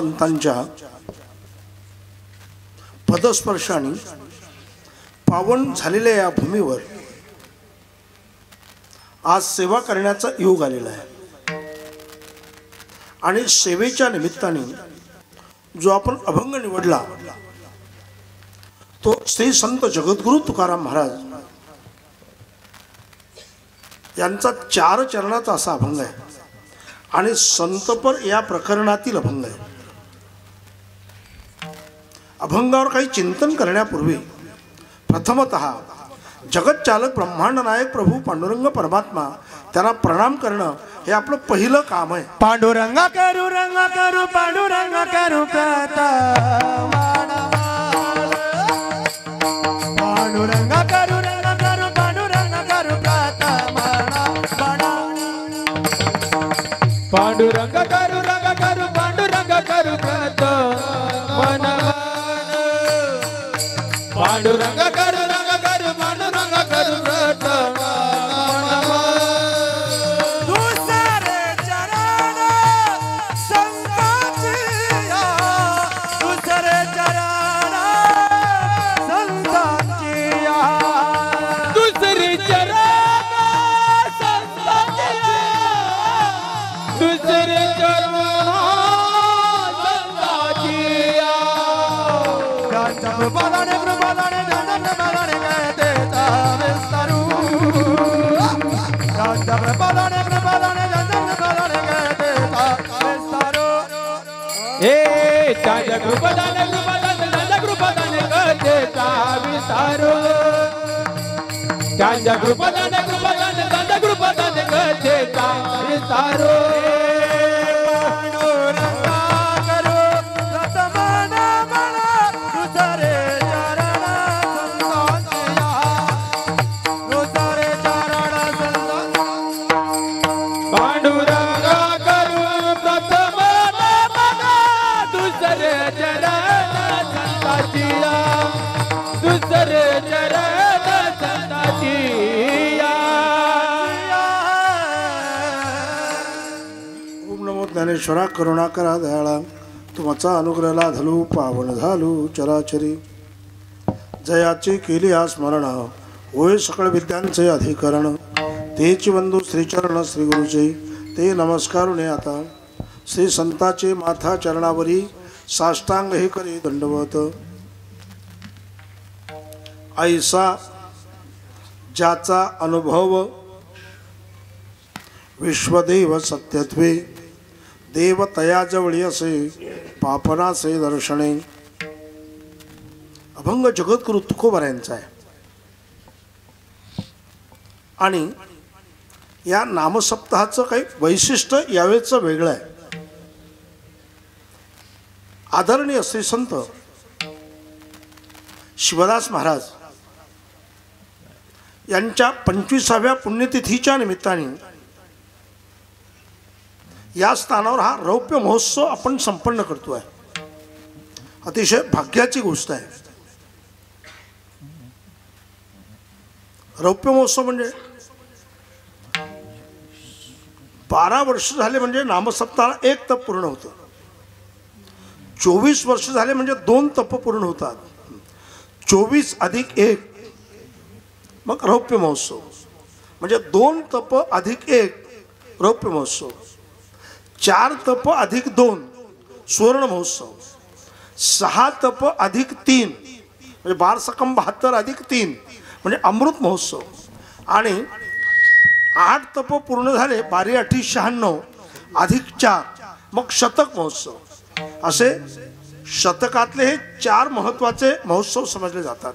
संतांच्या पदस्पर्शाने पावन झालेल्या या भूमीवर आज सेवा करण्याचा योग आलेला आहे आणि सेवेच्या निमित्ताने जो आपण अभंग निवडला तो श्री संत जगद्गुरु तुकाराम महाराज यांचा 4 चरणाचा असा अभंग आहे आणि संतपर या प्रकरणातील अभंग आहे। अभंगावर काही चिंतन करण्यापूर्वी प्रथमतः जगत चालक ब्रह्मांड नायक प्रभू पांडुरंग परमात्मा त्यांना प्रणाम करणं हे आपलं पहिलं काम आहे। पांडुरंग करू पांडुरंग करू प्रथम पांडुरंग करू पांडुरंग करू प्रथम पांडुरंग करू पांडुरंग करू प्रथम पांडुरंग करू पांडुरंग करू प्रथम दुसरे चरण संतांचिया दुसरे चरण संतांचिया दुसरे चरण संतांचिया दुसरे चरण संतांचिया त्यांच्या कृपादाने ज्ञानेश्वरा करुणाकरा दयाळा तुमचा अनुग्रहला धलू पावन झालू चराचरी जयाची केली आ स्मरण होय सकळ विद्यांचे अधिकरण तेची बंधू श्रीचरण श्री गुरुचे ते नमस्कारुने आता श्री संताचे माथा चरणावरी साष्टांग हे करी दंडवत ऐसा ज्याचा अनुभव विश्वदेव सत्यत्वे देव तया जवळी असे पापनाचे दर्शने। अभंग जगद्गुरु तुकोबार यांचा आहे आणि या नामसप्ताहाचं काही वैशिष्ट्य यावेळेचं वेगळं आहे। आदरणीय श्री संत शिवदास महाराज यांच्या 25व्या पुण्यतिथीच्या निमित्ताने या स्थानावर हा रौप्य महोत्सव आपण संपन्न करतोय। अतिशय भाग्याची गोष्ट आहे। रौप्य महोत्सव म्हणजे 12 वर्ष झाले म्हणजे नामसप्ताहाला 1 तप पूर्ण होतं। 24 वर्ष झाले म्हणजे 2 तप पूर्ण होतात। 24 + 1 मग रौप्य महोत्सव म्हणजे 2 तप + 1 रौप्य महोत्सव, 4 तप + 2 सुवर्ण महोत्सव, 6 तप + 3 म्हणजे 12 सकम 72 + 3 म्हणजे अमृत महोत्सव आणि 8 तप पूर्ण झाले 12 × 8 = 96 + 4 मग शतक महोत्सव। असे शतकातले हे 4 महत्त्वाचे महोत्सव समजले जातात।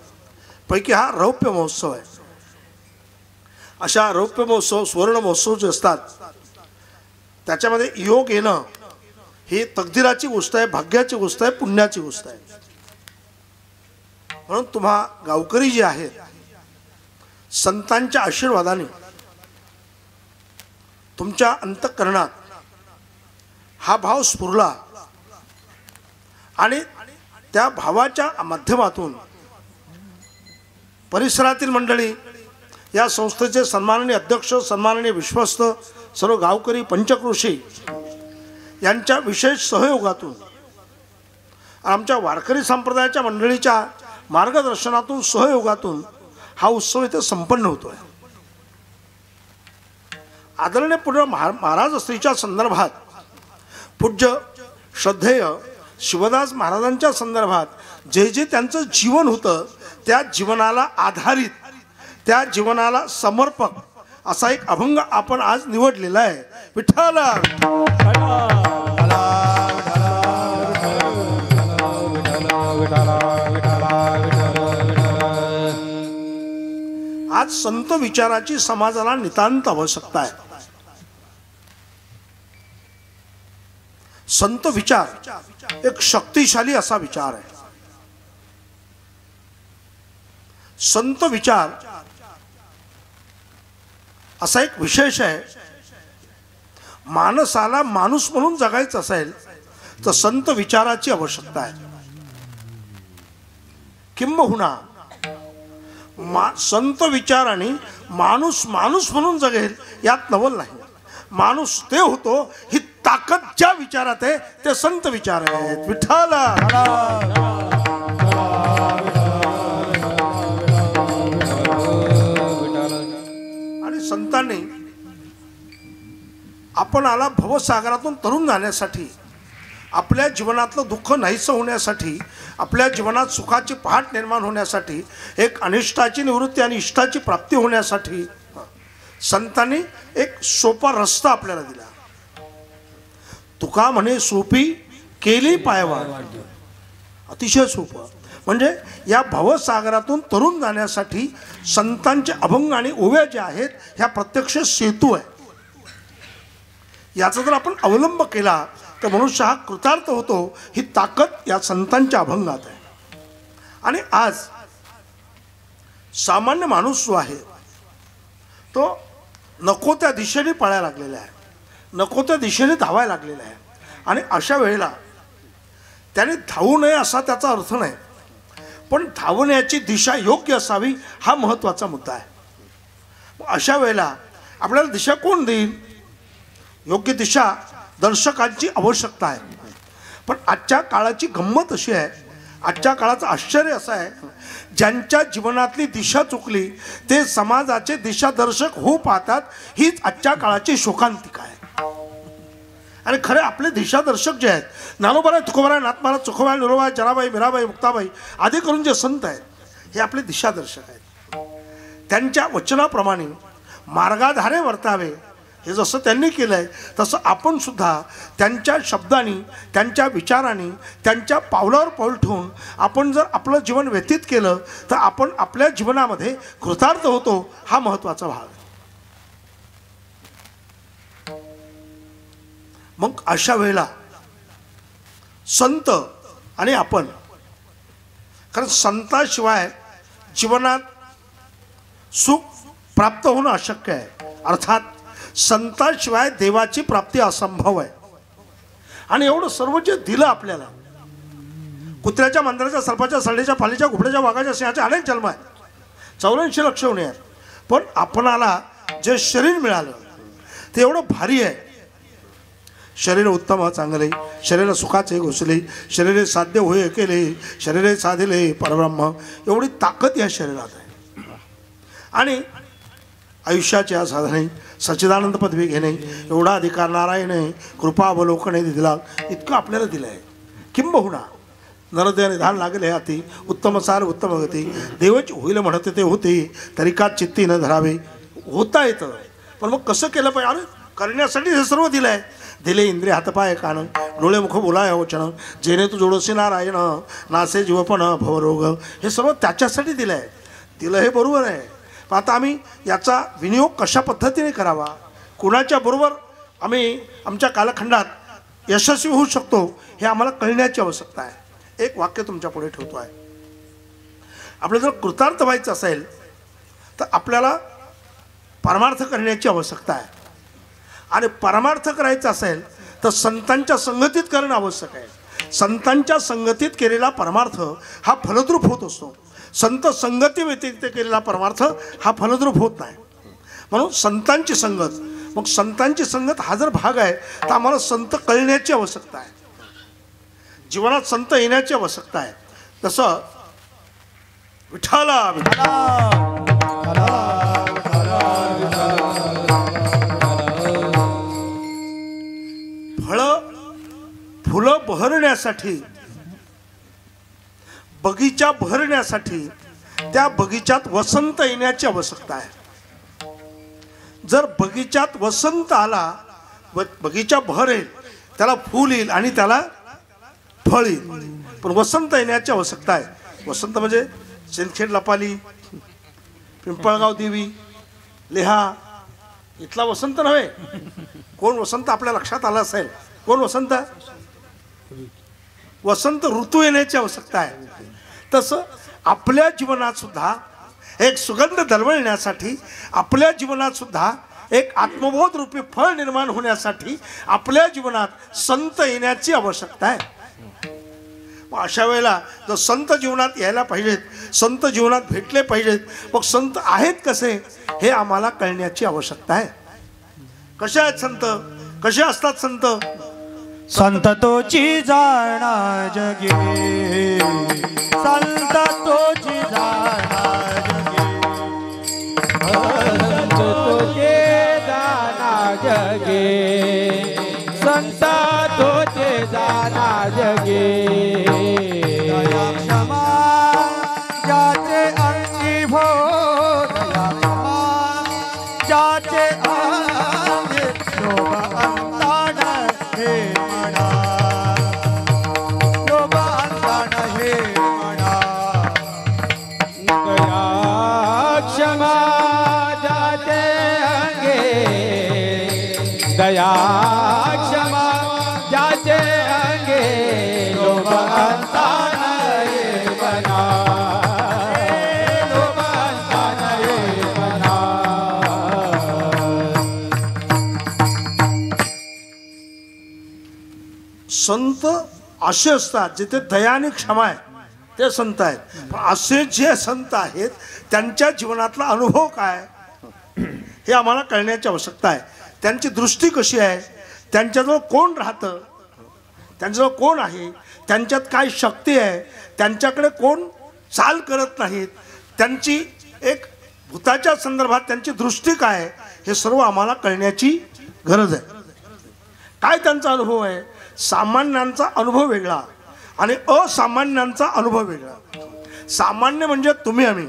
पैकी हा रौप्य महोत्सव आहे। अशा रौप्य महोत्सव सुवर्ण महोत्सव जे असतात त्याच्यामध्ये योग येणं ही तकदीराची गोष्ट आहे, भाग्याची गोष्ट आहे, पुण्याची गोष्ट आहे। म्हणून तुम्हा गावकरी जे आहेत संतांच्या आशीर्वादाने तुमच्या अंतःकरणात हा भाव स्फुरला आणि त्या भावाच्या माध्यमातून परिसरातील मंडळी, या संस्थेचे सन्माननीय अध्यक्ष, सन्माननीय विश्वस्त, सर्व गावकरी, पंचक्रोशी यांच्या विशेष सहयोगातून आमच्या वारकरी संप्रदायाच्या मंडळीच्या मार्गदर्शनातून सहयोगातून हा उत्सव इथे संपन्न होतोय। आदरणीय पूज्य महाराज श्रीच्या संदर्भात, पूज्य श्रद्धेय शिवदास महाराजांच्या संदर्भात जे जे त्यांचं जीवन होतं त्या जीवनाला आधारित, त्या जीवनाला समर्पक असा एक अभंग आपण आज निवडलेला आहे। विठ्ठल आज संत विचाराची समाजाला नितांत आवश्यकता आहे। संत विचार एक शक्तिशाली असा विचार आहे। संत विचार असा एक विशेष आहे। माणसाला माणूस म्हणून जगायचं असेल तर संत विचाराची आवश्यकता आहे। किंबहुना संत विचाराने माणूस माणूस म्हणून जगेल यात नवल नाही। माणूस ते होतो ही ताकद ज्या विचारात आहे ते संत विचार आहेत। विठ्ठल आणि संतांनी आपणाला भवसागरातून तरुण जाण्यासाठी, आपल्या जीवनातलं दुःख नाहीसं होण्यासाठी, आपल्या जीवनात सुखाची पहाट निर्माण होण्यासाठी, एक अनिष्टाची निवृत्ती आणि इष्टाची प्राप्ती होण्यासाठी संतांनी एक सोपा रस्ता आपल्याला दिला। तुका म्हणे सोपी केली पायवा, अतिशय सोपं। म्हणजे या भवसागरातून तरुण जाण्यासाठी संतांचे अभंग आणि ओव्या ज्या आहेत ह्या प्रत्यक्ष सेतू आहे। याचा जर आपण अवलंब केला तर मनुष्य हा कृतार्थ होतो। ही ताकद या संतांच्या अभंगात आहे। आणि आज सामान्य माणूस जो आहे तो नको त्या दिशेने पळायला लागलेला आहे, नको त्या दिशेने धावायला लागलेला आहे। आणि अशा वेळेला त्याने धावू नये असा त्याचा अर्थ नाही, पण धावण्याची दिशा योग्य असावी हा महत्त्वाचा मुद्दा आहे। अशा वेळेला आपल्याला दिशा कोण देईल? योग्य दिशा दर्शकांची आवश्यकता आहे। पण आजच्या काळाची गंमत अशी आहे, आजच्या काळाचं आश्चर्य असं आहे, ज्यांच्या जीवनातली दिशा चुकली ते समाजाचे दिशादर्शक होऊ पाहतात। हीच आजच्या काळाची शोकांतिका आहे। आणि खरे आपले दिशादर्शक जे आहेत, ज्ञानोबा तुकोबा नाथमारा चोखोबा निरोबा जनाबाई मीराबाई मुक्ताबाई आदी करून जे संत आहेत हे आपले दिशादर्शक आहेत। त्यांच्या वचनाप्रमाणे मार्गाधारे वर्तावे हे जसं त्यांनी केलंय तसं आपण सुद्धा त्यांच्या शब्दांनी, त्यांच्या विचारांनी, त्यांच्या पावलावर पाऊल ठेवून आपण जर आपलं जीवन व्यतीत केलं तर आपण आपल्या जीवनामध्ये कृतार्थ होतो हा महत्त्वाचा भाग आहे। मग अशा वेळेला संत आणि आपण, कारण संताशिवाय जीवनात सुख प्राप्त होणं अशक्य आहे। अर्थात संताशिवाय देवाची प्राप्ती असंभव आहे। आणि एवढं सर्व जे दिलं आपल्याला, कुत्र्याच्या, मांजराच्या, सर्पाच्या, सरडेच्या, फालीच्या, घुबड्याच्या, वाघाच्या, सिंहाचे अनेक जन्म आहेत, 84 लक्ष होणे आहेत। पण आपणाला जे शरीर मिळालं ते एवढं भारी आहे। शरीर उत्तम चांगले, शरीर सुखाचे घोसले, शरीरे साध्य होय केले, शरीरे साधिले परब्रह्म, एवढी ताकद या शरीरात आहे। आणि आयुष्याच्या साधने सच्चिदानंद पदवी घेणे एवढा अधिकार नारायणे कृपावलोकने दिला, इतकं आपल्याला दिलं आहे। किंबहुना नरदय निधान लागले हाती, उत्तम सार उत्तम गती, देवच होईल म्हणते ते होते, तरी का चित्ती न धरावे। होता येतं, पण मग कसं केलं पाहिजे? अरे करण्यासाठी हे सर्व दिलं आहे। दिले इंद्रिय हातपाय कान, डोळे मुख बोलाय वचन, जेणे तू जोडसी नारायण, नासे जीवपण भवरोग, हे सर्व त्याच्यासाठी दिलं आहे। दिलं हे बरोबर आहे, पण आता आम्ही याचा विनियोग कशा पद्धतीने करावा, कुणाच्या बरोबर आम्ही आमच्या कालखंडात यशस्वी होऊ शकतो हे आम्हाला कळण्याची आवश्यकता आहे। एक वाक्य तुमच्या पुढे ठेवतो आहे। आपल्याला जर कृतार्थ व्हायचं असेल तर आपल्याला परमार्थ करण्याची आवश्यकता आहे। आणि परमार्थ करायचा असेल तर संतांच्या संगतीत करणं आवश्यक आहे। संतांच्या संगतीत केलेला परमार्थ हा फलद्रूप होत असतो। संत संगती व्यतिरिक्त केलेला परमार्थ हा फलद्रूप होत नाही। म्हणून संतांची संगत, मग संतांची संगत हा जर भाग आहे तर आम्हाला संत कळण्याची आवश्यकता आहे। जीवनात संत येण्याची आवश्यकता आहे. तसं विठ्ठला फुलं बहरण्यासाठी, बगीचा बहरण्यासाठी त्या बगीच्यात वसंत येण्याची आवश्यकता आहे. जर बगीच्यात वसंत आला, बगीचा बहरेल, त्याला फूल येईल आणि त्याला फळ येईल. पण वसंत येण्याची आवश्यकता आहे. वसंत म्हणजे सिंदखेड लपाली, पिंपळगाव देवी, लेहा इथला वसंत नव्हे. कोण वसंत आपल्या लक्षात आला असेल? कोण वसंत? वसंत ऋतू येण्याची आवश्यकता आहे. तसं आपल्या जीवनात सुद्धा एक सुगंध दरवळण्यासाठी, आपल्या जवनात सुद्धा एक आत्मबोध रूपी फळ निर्माण होण्यासाठी आपल्या जीवनात संत येण्याची आवश्यकता आहे. अशा वेळेला जर संत जीवनात यायला पाहिजेत, संत जीवनात भेटले पाहिजेत, मग संत आहेत कसे हे आम्हाला कळण्याची आवश्यकता आहे. कसे आहेत संत? कसे असतात संत? संत तोची जाणा जगे, संत तोची जाणा जगे, संत तोचे जाणा जगे, संत तोचे जाणा जगे. दया क्षमा ज्याचे अंगी भो, दया क्षमा ज्याचे अंगी शोभ अंतान हे म्हणा, शोभ अंतान हे म्हणा. दया क्षमा ज्याचे अंगे, दया क्षमा ज्याचे अंगे शोभ अंतान हे म्हणा, शोभ अंतान हे म्हणा. संत असे असतात जिथे दया आणि क्षमा आहे, ते संत आहेत. पण असे जे संत आहेत त्यांच्या जीवनातला अनुभव काय हे आम्हाला कळण्याची आवश्यकता आहे. त्यांची दृष्टी कशी आहे, त्यांच्याजवळ कोण राहतं, त्यांच्याजवळ कोण आहे, त्यांच्यात काय शक्ती आहे, त्यांच्याकडे कोण चाल करत नाहीत, त्यांची एक भूताच्या संदर्भात त्यांची दृष्टी काय आहे, हे सर्व आम्हाला कळण्याची गरज आहे. काय त्यांचा अनुभव आहे? सामान्यांचा अनुभव वेगळा आणि असामान्यांचा अनुभव वेगळा. सामान्य म्हणजे तुम्ही आम्ही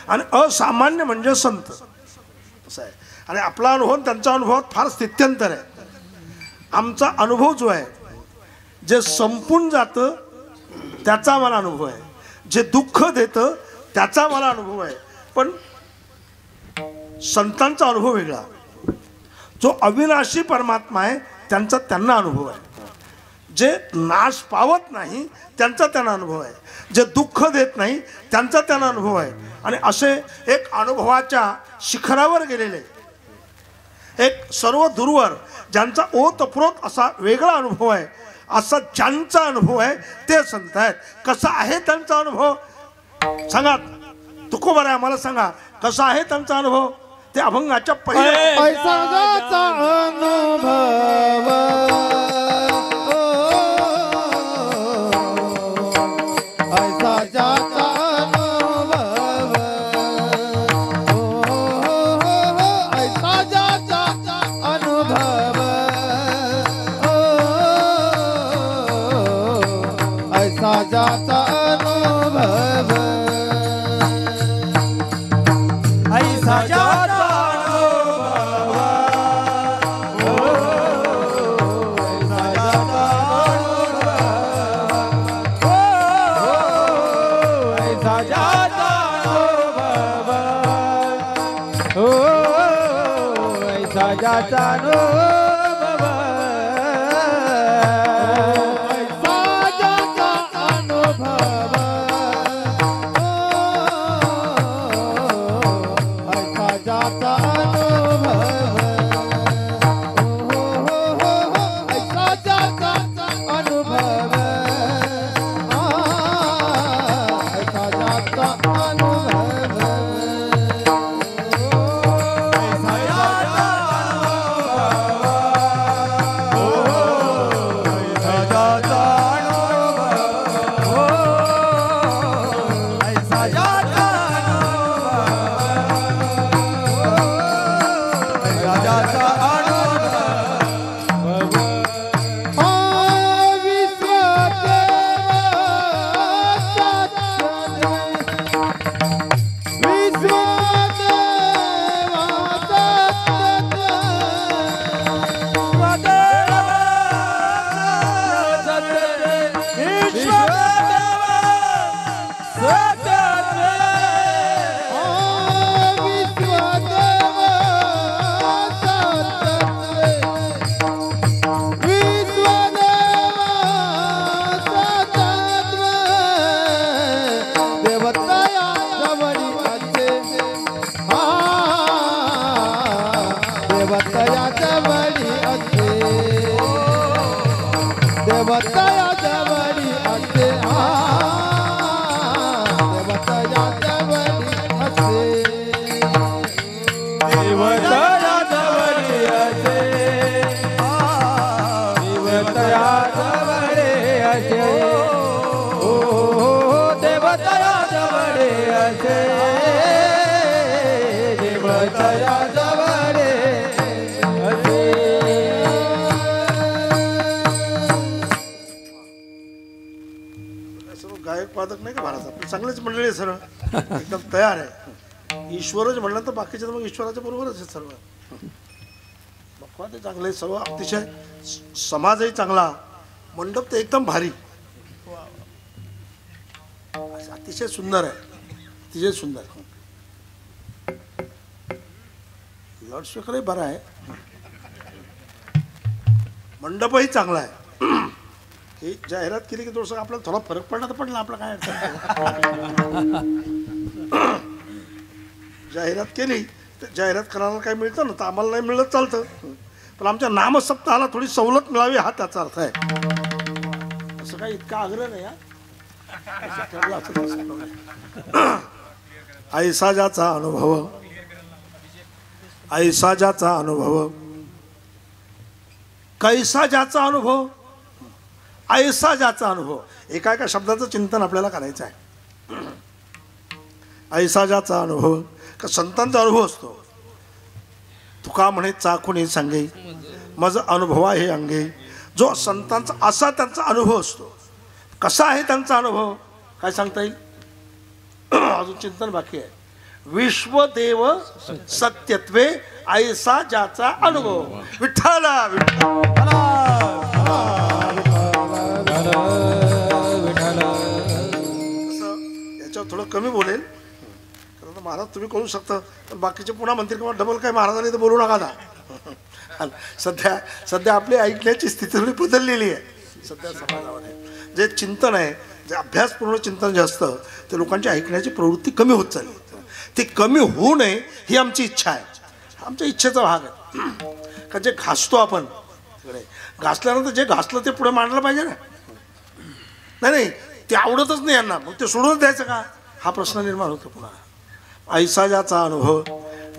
आणि असामान्य म्हणजे संत असं आहे. आणि आपला अनुभव त्यांचा अनुभवात फार स्थित्यंतर आहे. आमचा अनुभव जो आहे, जे संपून जातं त्याचा मला अनुभव आहे, जे दुःख देतं त्याचा मला अनुभव आहे. पण संतांचा अनुभव वेगळा. जो अविनाशी परमात्मा आहे त्यांचा त्यांना अनुभव आहे. जे नाश पावत नाही त्यांचा त्यांना अनुभव आहे. जे दुःख देत नाही त्यांचा त्यांना अनुभव आहे. आणि असे एक अनुभवाच्या शिखरावर गेलेले, एक सर्व दूरवर ज्यांचा ओतप्रोत असा वेगळा अनुभव आहे, असा ज्यांचा अनुभव आहे ते संत आहेत. कसा आहे त्यांचा अनुभव सांगा. तुकोबार आहे, आम्हाला सांगा कसा आहे त्यांचा अनुभव. ते अभंगाच्या पहिल्या जाता अनुभव, ऐसा जाता अनुभव, ऐसा जाता अनुभव, ऐसा जाता अनुभव, ऐसा जाता अनुभव. असे देव तया जवळे असे सर्व गायक वादक नाही का महाराज आपली चांगलीच मंडळी आहे सर्व एकदम तयार आहे ईश्वरच म्हणलं तर बाकीचे तर मग ईश्वराच्या बरोबरच आहे सर्व बघवा ते चांगले सर्व अतिशय समाजही चांगला मंडप तर एकदम भारी अतिशय सुंदर आहे अतिशय सुंदर लाऊडस्पीकरही बरा आहे मंडपही चांगला आहे ही जाहिरात केली की थोडंसं आपल्याला थोडा फरक पडला तर पडला आपला काय जाहिरात केली तर जाहिरात करायला काय मिळतं ना तर आम्हाला नाही मिळत चालतं पण आमच्या नामसप्ताहाला थोडी सवलत मिळावी हा त्याचा अर्थ आहे असं काही इतका आग्रह नाही ऐसा ज्याचा अनुभव ऐसा ज्याचा अनुभव कैसा ज्याचा अनुभव ऐसा ज्याचा अनुभव एका एका शब्दाचं चिंतन आपल्याला करायचं आहे ऐसा ज्याचा अनुभव का संतांचा अनुभव असतो तुका म्हणे चाखुनी सांगे मज अनुभवा हे अंगे जो संतांचा असा त्यांचा अनुभव असतो कसा आहे त्यांचा अनुभव काय सांगता येईल अजून चिंतन बाकी आहे विश्वदेव सत्यत्वे ऐसा ज्याचा अनुभव विठ्ठला याच्यावर थोडं कमी बोलेल कारण महाराज तुम्ही करू शकता पण बाकीचे पुन्हा म्हणतील किंवा डबल काय महाराजांनी तर बोलू नका ना सध्या आपली ऐकण्याची स्थिती थोडी बदललेली आहे सध्या समाजामध्ये जे चिंतन आहे जे अभ्यासपूर्ण चिंतन जे असतं ते लोकांची ऐकण्याची प्रवृत्ती कमी होत चालली ती कमी होऊ नये ही आमची इच्छा आहे आमच्या इच्छेचा भाग आहे का जे घासतो आपण तिकडे घासल्यानंतर जे घासलं ते पुढे मांडलं पाहिजे ना नाही ते आवडतच नाही यांना मग ते सोडूनच द्यायचं का हा प्रश्न निर्माण होतो पुन्हा ऐसा ज्याचा अनुभव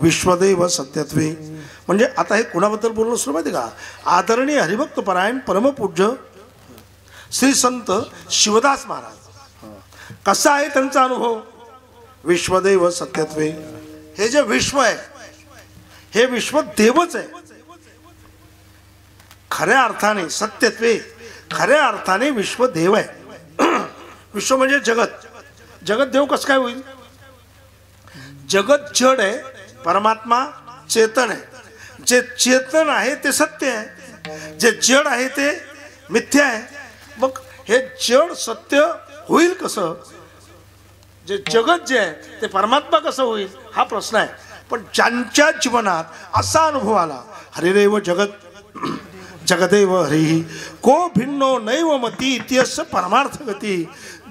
विश्वदेव सत्यत्वे म्हणजे आता हे कुणाबद्दल बोलणं सुरू माहिती का आदरणीय हरिभक्त परायण परमपूज्य श्री संत शिवदास महाराज कसा आहे त्यांचा अनुभव विश्वदेव सत्यत्वे हे जे विश्व आहे हे विश्व देवच आहे खऱ्या अर्थाने सत्यत्वे खऱ्या अर्थाने विश्व देव आहे विश्व म्हणजे जगत जगत देव कसं काय होईल जगत जड आहे परमात्मा चेतन आहे जे चेतन आहे ते सत्य आहे जे जड आहे ते मिथ्या आहे मग हे जड सत्य होईल कसं जे जगत जे आहे ते परमात्मा कसं होईल हा प्रश्न आहे पण ज्यांच्या जीवनात असा अनुभव आला हरिरेव जगत जगदेव हरी को भिन्नो नैव मती इत्यस्य परमार्थ गती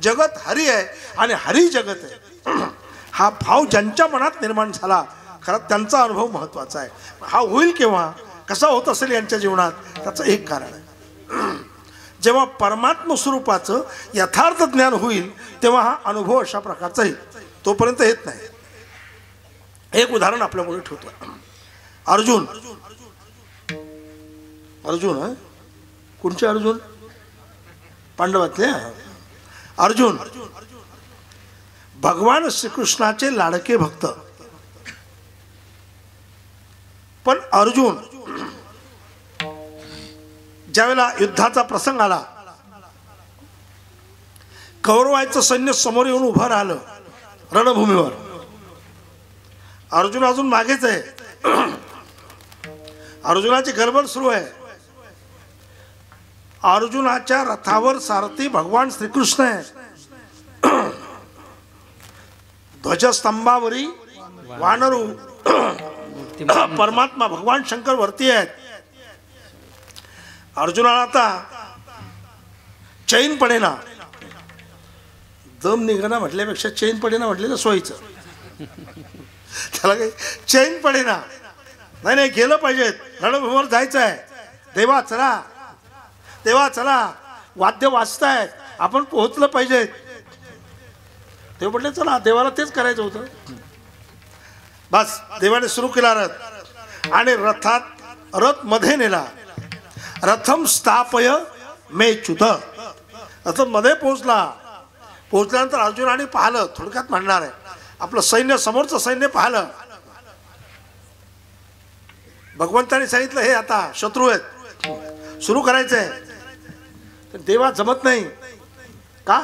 जगत हरी आहे आणि हरी जगत आहे हा भाव ज्यांच्या मनात निर्माण झाला खरं त्यांचा अनुभव महत्त्वाचा आहे हा होईल केव्हा कसा होत असेल यांच्या जीवनात त्याचं एक कारण आहे जेव्हा परमात्म स्वरूपाचं यथार्थ ज्ञान होईल तेव्हा हा अनुभव अशा प्रकारचा येईल तोपर्यंत येत नाही एक उदाहरण आपल्यामुळे ठेवतो अर्जुन अर्जुन कोणचे अर्जुन पांडवातले अर्जुन भगवान श्रीकृष्णाचे लाडके भक्त पण अर्जुन ज्यावेळेला युद्धाचा प्रसंग आला कौरवाचं सैन्य समोर येऊन उभं राहिलं रणभूमीवर अर्जुन अजून मागेच आहे अर्जुनाची गडबड सुरू आहे अर्जुनाच्या रथावर सारथी भगवान श्रीकृष्ण आहे ध्वजस्तंभावरी वानरू परमात्मा भगवान शंकर वरती आहेत अर्जुनाला आता चैन पडेना दम निघणं म्हटल्यापेक्षा चैन पडेना म्हटलेलं सोयीचं त्याला काही चैन पडेना नाही नाही गेलं पाहिजे रणभूमीवर जायचं आहे देवा चला देवा चला वाद्य वाजतायत आपण पोहोचलं पाहिजे ते म्हटले चला देवाला तेच करायचं होतं बस देवाने सुरू केला रथ आणि रथात रथ मध्ये नेला रथम स्थापय मे च्युत रथ मध्ये पोहोचल्यानंतर अर्जुनाने पाहिलं थोडक्यात म्हणणार आहे आपलं सैन्य, समोरचं सैन्य पाहिलं, भगवंताने सांगितलं हे आता शत्रू आहेत, सुरू करायचंय. तर देवा जमत नाही का?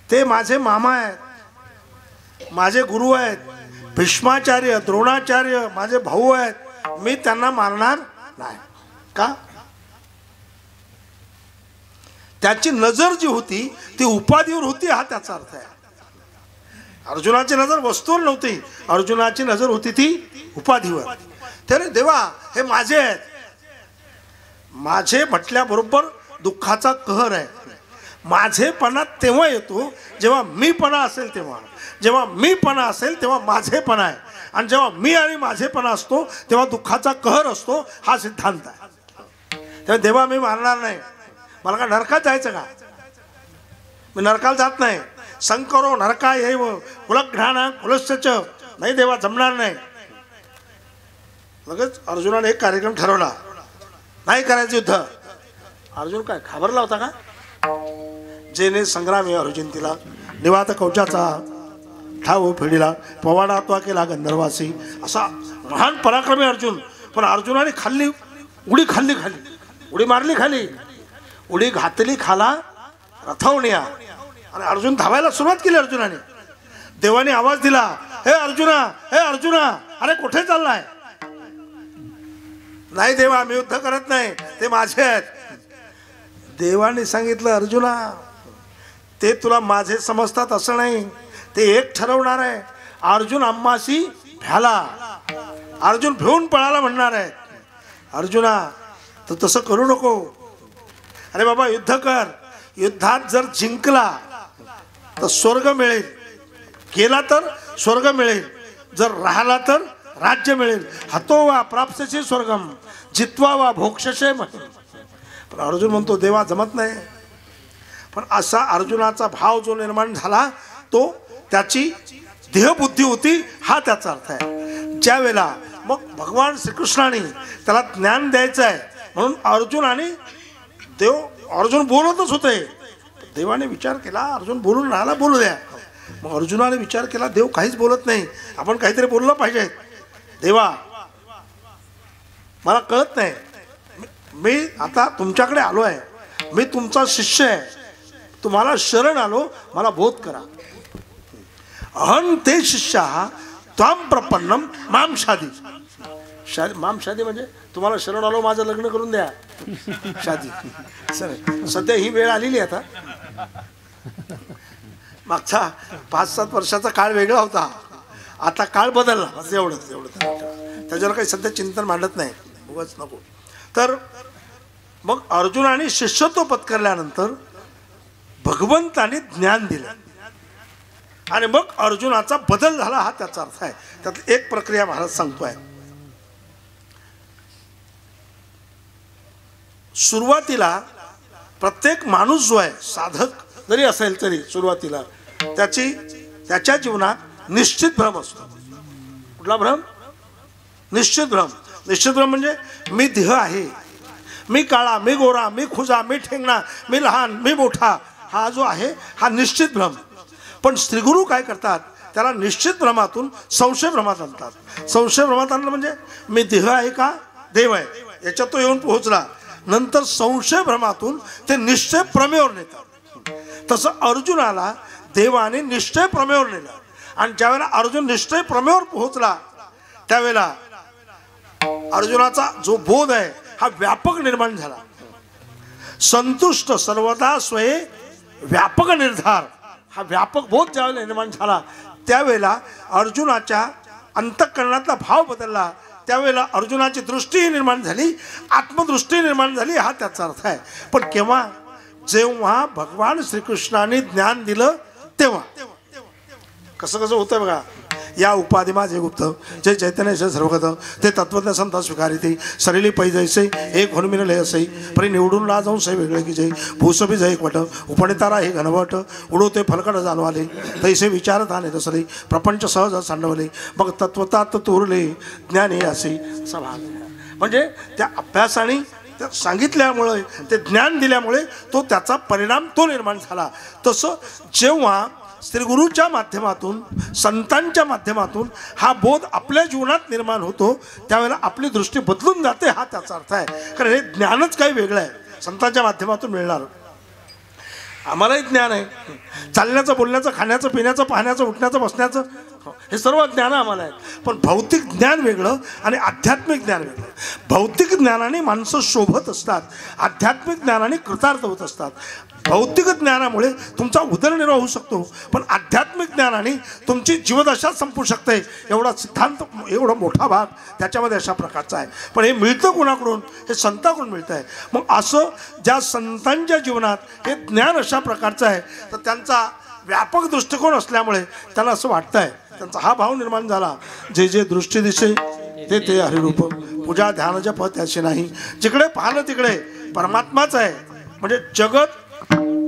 ते माझे मामा आहेत, माझे गुरु आहेत, भीष्माचार्य, द्रोणाचार्य माझे भाऊ आहेत, मी त्यांना मारणार नाही का? त्याची नजर जी होती ती उपाधीवर होती, हा त्याचा अर्थ आहे. अर्जुनाची नजर वस्तूवर नव्हती, अर्जुनाची नजर होती ती उपाधीवर. तर देवा हे माझे आहेत. माझे म्हटल्याबरोबर दुःखाचा कहर आहे. माझेपणा तेव्हा येतो जेव्हा मीपणा असेल तेव्हा. जेव्हा मीपणा असेल तेव्हा माझेपणा आहे, आणि जेव्हा मी आणि माझेपणा असतो तेव्हा दुःखाचा कहर असतो. हा सिद्धांत आहे. तेव्हा देवा मी मारणार नाही. मला का नरकात जायचं का? मी नरकाला जात नाही. संकरो नरका येव कुलघ्राणा कुलश्च, नाही देवा जमणार नाही. लगेच अर्जुनाने एक कार्यक्रम ठरवला, नाही करायचं युद्ध. अर्जुन काय घाबरला होता का? जेने संग्राम आहे अर्जुन तिला निवात कवचाचा ठाव फेडीला, पवाडा तो केला गंधर्वासी. असा महान पराक्रमी अर्जुन. पण अर्जुनाने खाल्ली उडी, खाल्ली उडी मारली खाली, उडी घातली खाला रथवण्या, आणि अर्जुन धावायला सुरुवात केली. अर्जुनाने, देवाने आवाज दिला, हे अर्जुना, हे अर्जुना, अरे कुठे चाललाय? नाही देवा मी युद्ध करत नाही, ते माझे आहेत. देवाने सांगितलं, अर्जुना ते तुला माझे समजतात असं नाही, ते एक ठरवणार आहे. अर्जुन आम्हाशी भ्याला, अर्जुन भिवून पळाला म्हणणार आहे. अर्जुना तू तसं करू नको. अरे बाबा युद्ध कर. युद्धात जर जिंकला तर स्वर्ग मिळेल, गेला तर स्वर्ग मिळेल, जर राहिला तर राज्य मिळेल. हतो वा प्राप्स्यसे स्वर्गम जित्वा वा भोक्षसे. पण अर्जुन म्हणतो देवा जमत नाही. पण असा अर्जुनाचा भाव जो निर्माण झाला तो त्याची देहबुद्धी होती, हा त्याचा अर्थ आहे. ज्या वेळेला मग भगवान श्रीकृष्णाने त्याला ज्ञान द्यायचं आहे म्हणून अर्जुन आणि देव, अर्जुन बोलतच होते. देवाने विचार केला अर्जुन बोलून राहिला, बोलू द्या. मग अर्जुनाने विचार केला देव काहीच बोलत नाही, आपण काहीतरी बोललं पाहिजे. देवा मला कळत नाही, मी आता तुमच्याकडे आलो आहे, मी तुमचा शिष्य आहे, तुम्हाला शरण आलो, मला बोध करा. अहं ते शिष्या त्वाम प्रपन्नम माम शादी. माम शादी म्हणजे तुम्हाला शरण आलो, माझं लग्न करून द्या. शादी सध्या ही वेळ आलेली आता. मागचा 5-7 वर्षाचा काळ वेगळा होता, आता काळ बदलला. एवढं त्याच्यावर काही सध्या चिंतन मांडत नाही, उगाच नको. तर मग अर्जुनाने शिष्यत्व पत्करल्यानंतर भगवंताने ज्ञान दिलं आणि मग अर्जुनाचा बदल झाला, हा त्याचा अर्थ आहे. त्यात एक प्रक्रिया महाराज सांगतोय. सुरुवातीला प्रत्येक माणूस जो आहे, साधक जरी असेल तरी सुरुवातीला त्याच्या जीवनात निश्चित भ्रम असतो. कुठला भ्रम? निश्चित भ्रम. निश्चित भ्रम म्हणजे मी देह आहे, मी काळा, मी गोरा, मी खुजा, मी ठेंगणा, मी लहान, मी मोठा, हा जो आहे हा निश्चित भ्रम. पण श्रीगुरु काय करतात, त्याला निश्चित भ्रमातून संशय भ्रमात आणतात. संशय भ्रमात आणलं म्हणजे मी देह आहे का देव आहे, याच्यात तो येऊन पोहोचला. नंतर संशय भ्रमातून ते निश्चय प्रमेवर नेतात. तसं अर्जुनाला देवाने निश्चय प्रमेवर नेलं, आणि ज्यावेळेला अर्जुन निश्चय प्रमेवर पोहोचला त्यावेळेला अर्जुनाचा जो बोध आहे हा व्यापक निर्माण झाला. संतुष्ट सर्वदा स्वये व्यापक निर्धार, हा व्यापक बोध ज्यावेळेला निर्माण झाला त्यावेळेला अर्जुनाच्या अंतःकरणातला भाव बदलला. त्यावेळेला अर्जुनाची दृष्टी निर्माण झाली, आत्मदृष्टी निर्माण झाली, हा त्याचा अर्थ आहे. पण केव्हा? जेव्हा भगवान श्रीकृष्णाने ज्ञान दिलं तेव्हा. कसं होतं बघा. या उपाधी माझे गुप्त जे चैतन्य सर्वगत ते तत्वज्ञ संत स्वीकारिते सरिली पै जैसे एक हनुमिन लय असई परी निवडून ला जाऊन सै वेगळे की जय भूसबी जय वट उपणितारा हे घनवट उडो ते फलकड जाणवाले तैसे विचारत आले तसले प्रपंच सहज सांडवले मग तत्वतात तुरले ज्ञान हे असे असा भाग. म्हणजे त्या अभ्यासाने त्या सांगितल्यामुळे ते ज्ञान दिल्यामुळे तो त्याचा परिणाम तो निर्माण झाला. तसं जेव्हा श्री गुरुच्या माध्यमातून, संतांच्या माध्यमातून हा बोध आपल्या जीवनात निर्माण होतो, त्यावेळेला आपली दृष्टी बदलून जाते, हा त्याचा अर्थ आहे. कारण हे ज्ञानच काही वेगळं आहे संतांच्या माध्यमातून मिळणार. आम्हालाही ज्ञान आहे, चालण्याचं, बोलण्याचं, खाण्याचं, पिण्याचं, पाहण्याचं, उठण्याचं, बसण्याचं, हे सर्व ज्ञान आम्हाला आहेत. पण भौतिक ज्ञान वेगळं आणि आध्यात्मिक ज्ञान वेगळं. भौतिक ज्ञानाने माणसं शोभत असतात, आध्यात्मिक ज्ञानाने कृतार्थ होत असतात. भौतिक ज्ञानामुळे तुमचा उदरनिर्वाह होऊ शकतो, पण आध्यात्मिक ज्ञानाने तुमची जीवदशा संपू शकते. एवढा सिद्धांत, एवढा मोठा भाग त्याच्यामध्ये अशा प्रकारचा आहे. पण हे मिळतं कोणाकडून? हे संतांकडून मिळतं आहे. मग असं ज्या संतांच्या जीवनात हे ज्ञान अशा प्रकारचं आहे, तर त्यांचा व्यापक दृष्टिकोन असल्यामुळे त्यांना असं वाटतं आहे, त्यांचा हा भाव निर्माण झाला, जे जे दृष्टी दिसे ते ते हरिरूप, पूजा ध्यान जप त्याशी नाही. जिकडे पाहिलं तिकडे परमात्माच आहे. म्हणजे जगत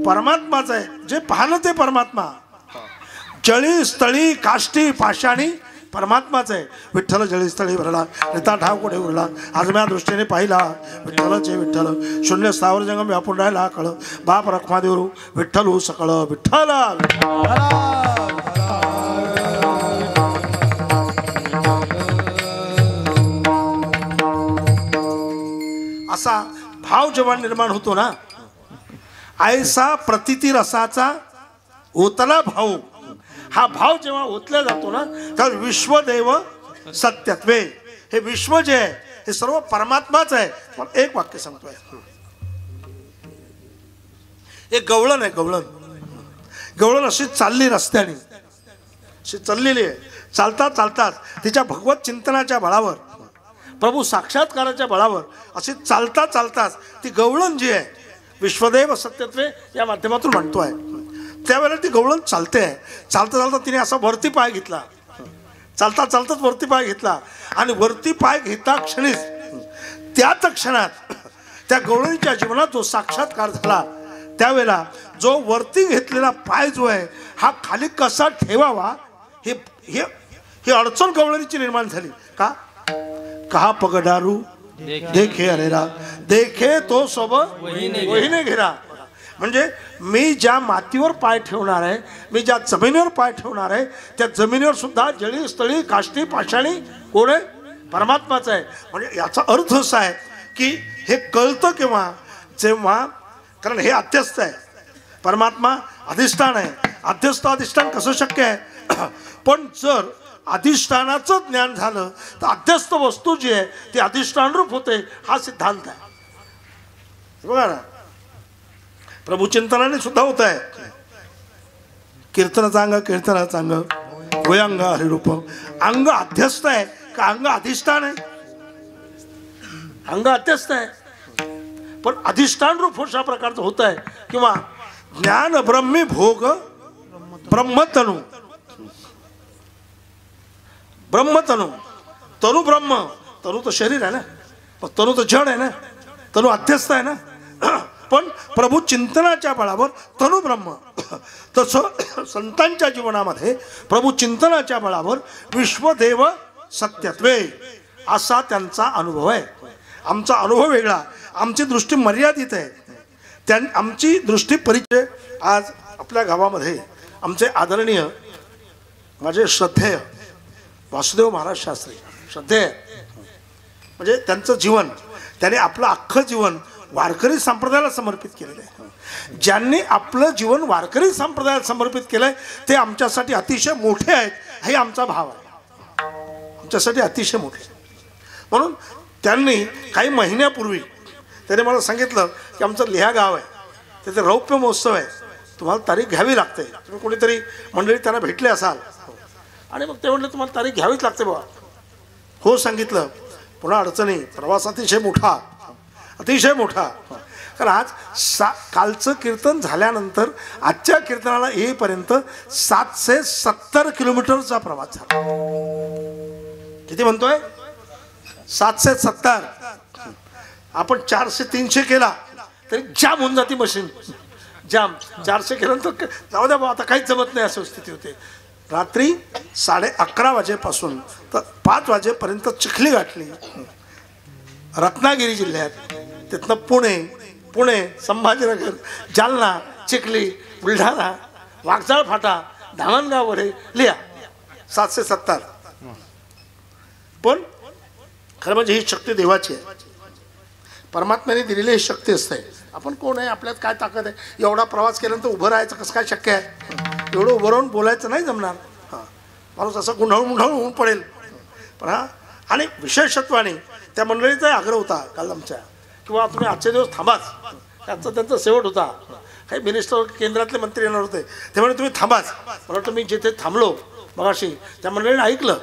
परमात्माच आहे, जे पाहिलं ते परमात्मा. जळी स्थळी काष्टी पाषाणी परमात्माच आहे. विठ्ठल जळी स्थळी भरला, रिता ठाव कोठे उरला, आजम्या दृष्टीने पाहिला विठ्ठलचे विठ्ठल, शून्य स्थावर जंगम व्यापून राहिला कळ, बाप रखमादेवरू विठ्ठल हो सकळ, विठ्ठल. असा भाव जेव्हा निर्माण होतो ना, ऐसा प्रतिती रसाचा ओतला भाऊ, हा भाव जेव्हा ओतला जातो ना, तर विश्वदेव सत्यत्वे, हे विश्व जे आहे हे सर्व परमात्माच आहे. पण एक वाक्य सांगतोय, एक गवळण आहे, गवळण. गवळण अशी चालली रस्त्याने, अशी चाललेली आहे. चालता चालताच तिच्या भगवत चिंतनाच्या बळावर, प्रभू साक्षात्काराच्या बळावर अशी चालता चालताच ती गवळण जी आहे, विश्वदेव सत्यत्वे या माध्यमातून म्हणतो आहे, त्यावेळेला ती गवळण चालते आहे. चालता चालता तिने असा वरती पाय घेतला, चालता चालताच वरती पाय घेतला, आणि वरती पाय घेता क्षणीच, त्याच क्षणात त्या गवळणीच्या जीवनात जो साक्षात्कार झाला, त्यावेळेला जो वरती घेतलेला पाय जो आहे हा खाली कसा ठेवावा, हे हे ही अडचण गवळणीची निर्माण झाली. का? कहा पगडारू देखे अरेरा, देखे तो सब वहीने घेरा. म्हणजे मी ज्या मातीवर पाय ठेवणार आहे, मी ज्या जमिनीवर पाय ठेवणार आहे, त्या जमिनीवर सुद्धा जळी स्थळी काष्टी पाषाणी कोण आहे? परमात्माच आहे. म्हणजे याचा अर्थ असा आहे की हे कळतं केव्हा? जेव्हा, कारण हे अध्यस्त आहे, परमात्मा अधिष्ठान आहे. अध्यस्त अधिष्ठान कसं शक्य आहे? पण जर अधिष्ठानाचं ज्ञान झालं तर अध्यस्त वस्तू जी आहे ती अधिष्ठान रूप होते, हा सिद्धांत आहे. बघा ना, प्रभुचिंतनाने सुद्धा होत आहे. कीर्तनाचं अंग, कीर्तनाचं अंग होय अंग हरिरूप. अंग अध्यस्त आहे का अंग अधिष्ठान आहे? अंग अध्यस्त आहे, पण अधिष्ठान रूप अशा प्रकारचं होत आहे. किंवा ज्ञान ब्रह्मी भोग ब्रह्मतनु, ब्रह्मतनु, तनु ब्रह्म. तनु तर शरीर आहे ना, पण तनु तर जड आहे ना, तनु अध्यस्त आहे ना. पण प्रभू चिंतनाच्या बळावर तनु ब्रह्म. तसं संतांच्या जीवनामध्ये प्रभू चिंतनाच्या बळावर विश्वदेव सत्यत्वे असा त्यांचा अनुभव आहे. आमचा अनुभव वेगळा, आमची दृष्टी मर्यादित आहे, आमची दृष्टी परिचय. आज आपल्या गावामध्ये आमचे आदरणीय माझे श्रद्धेय वासुदेव महाराज शास्त्री, श्रद्धेय म्हणजे त्यांचं जीवन, त्याने आपलं अख्खं जीवन वारकरी संप्रदायाला समर्पित केलेलं आहे. ज्यांनी आपलं जीवन वारकरी संप्रदायाला समर्पित केलंय ते आमच्यासाठी अतिशय मोठे आहेत, हे आमचा भाव आहे, आमच्यासाठी अतिशय मोठे. म्हणून त्यांनी काही महिन्यापूर्वी त्याने मला सांगितलं की आमचं लिहा गाव आहे, तिथे रौप्य महोत्सव आहे, तुम्हाला तारीख घ्यावी लागते. तुम्ही कोणीतरी मंडळी त्यांना भेटले असाल, आणि मग ते म्हणले तुम्हाला तारीख घ्यावीच लागते बाबा. हो सांगितलं. पुन्हा अडचणी, प्रवास अतिशय मोठा, अतिशय मोठा. कारण आज कालचं कीर्तन झाल्यानंतर आजच्या कीर्तनाला येईपर्यंत 770 किलोमीटरचा प्रवास झाला. किती म्हणतोय? 770. आपण 400-300 केला तरी जाम होऊन जाते मशीन, जाम. 400 केल्यानंतर जाऊ द्या बाबा, आता काहीच जमत नाही अशी स्थिती होते. रात्री 11:30 वाजेपासून तर 5 वाजेपर्यंत चिखली गाठली रत्नागिरी जिल्ह्यात, तिथनं पुणे, संभाजीनगर, जालना, चिखली, बुलढाणा, वाघजाळ फाटा धामणगाव आहे, लिहा 770. पण खरं म्हणजे ही शक्ती देवाची आहे, परमात्म्याने दिलेली ही शक्ती असते. आपण कोण आहे, आपल्यात काय ताकद आहे? एवढा प्रवास केल्यानंतर उभं राहायचं कसं काय शक्य आहे? एवढं उभं राहून बोलायचं नाही जमणार. हां, माणूस असं गुंढाळून होऊन पडेल. पण हा, आणि विशेषत्वाने त्या मंडळीचा आग्रह होता काल आमच्या, किंवा तुम्ही आजचे दिवस थांबाच. त्यांचा शेवट होता. काही मिनिस्टर केंद्रातले मंत्री येणार होते, त्यामुळे तुम्ही थांबाच. मला तुम्ही जिथे थांबलो मगाशी त्या मंडळीने ऐकलं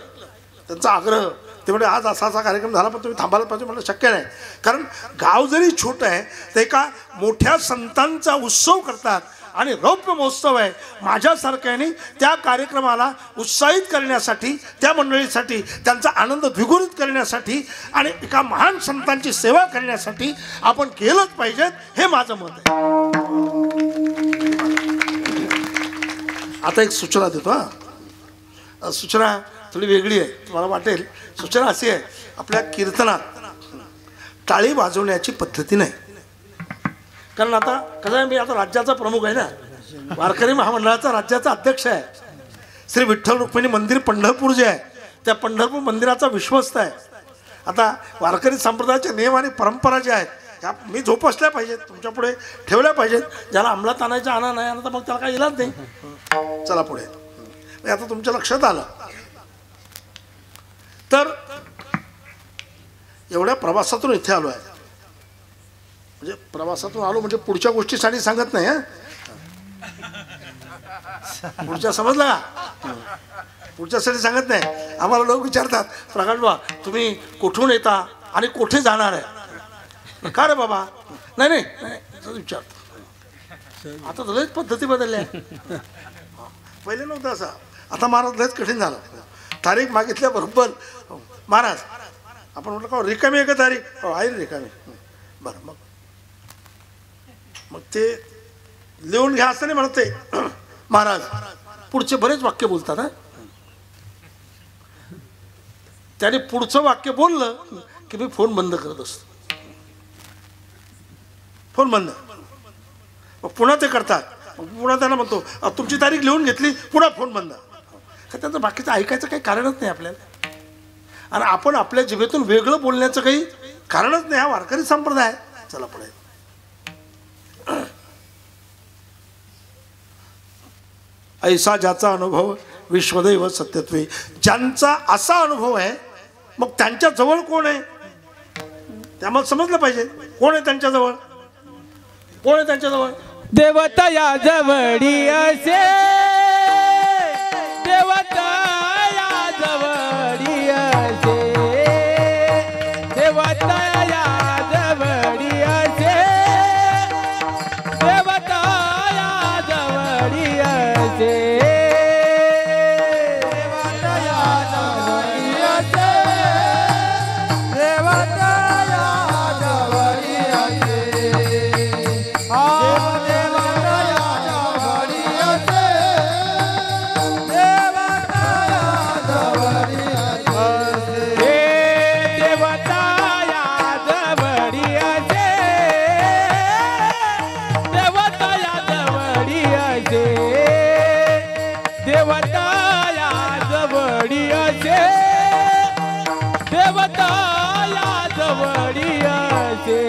त्यांचा आग्रह. ते म्हणजे आज असा कार्यक्रम झाला, पण तुम्ही थांबायला पाहिजे. मला शक्य नाही, कारण गाव जरी छोटं आहे ते एका मोठ्या संतांचा उत्सव करतात आणि रौप्य महोत्सव आहे. माझ्यासारख्याने त्या कार्यक्रमाला उत्साहित करण्यासाठी, त्या मंडळीसाठी त्यांचा आनंद द्विगुणित करण्यासाठी आणि एका महान संतांची सेवा करण्यासाठी आपण केलंच पाहिजेत, हे माझं मत आहे. आता एक सूचना देतो. हां, सूचना थोडी वेगळी आहे, तुम्हाला वाटेल. सूचना अशी आहे, आपल्या कीर्तनात टाळी वाजवण्याची पद्धती नाही. कारण आता कसं आहे, मी आता राज्याचा प्रमुख आहे ना, वारकरी महामंडळाचा राज्याचा अध्यक्ष आहे. श्री विठ्ठल रुक्मिणी मंदिर पंढरपूर जे आहे, त्या पंढरपूर मंदिराचा विश्वस्त आहे. आता वारकरी संप्रदायाचे नियम आणि परंपरा ज्या आहेत त्या मी जोपासल्या पाहिजेत, तुमच्या पुढे ठेवल्या पाहिजेत. ज्याला अंमलात आणायचा आणा नाही आणा तर मग त्याला काय इलाज नाही. चला पुढे. आता तुमच्या लक्षात आलं तर एवढ्या प्रवासातून इथे आलो आहे, म्हणजे प्रवासातून आलो म्हणजे पुढच्या गोष्टीसाठी सांगत नाही. हा, पुढच्या समजला का? पुढच्यासाठी सांगत नाही. आम्हाला लोक विचारतात, प्रकाश बा तुम्ही कुठून येता आणि कुठे जाणार आहे? का रे बाबा? नाही नाही विचारतो. आता तर लयच पद्धती बदलल्या. पहिले नव्हतं असं. आता महाराज लयच कठीण झालं. तारीख मागितल्याबरोबर महाराज आपण म्हटलं का रिकामी आहे का तारीख? आहे रिकामी. बरं, मग ते लिहून घ्या असं नाही म्हणते महाराज. पुढचे बरेच वाक्य बोलतात. हा, त्याने पुढचं वाक्य बोललं की मी फोन बंद करत असतो. फोन बंद. मग पुन्हा ते करतात. पुन्हा त्यांना म्हणतो तुमची तारीख लिहून घेतली, पुन्हा फोन बंद. त्यांचं बाकीचं ऐकायचं काही कारणच नाही आपल्याला. आणि आपण आपल्या जिभेतून वेगळं बोलण्याचं काही कारणच नाही. हा वारकरी संप्रदाय. चला पुढे. ऐसा ज्याचा अनुभव विश्वदैव सत्यत्वे, ज्यांचा असा अनुभव आहे मग त्यांच्या जवळ कोण आहे त्यामुळे समजलं पाहिजे. कोण आहे त्यांच्या जवळ? कोण आहे त्यांच्या जवळ? देवता या जवळी असे, देवता या जवळी असे, देवता या जवळी असे, देवता या जवळी असे, देवता या जवळी असे, देवता या जवळी असे.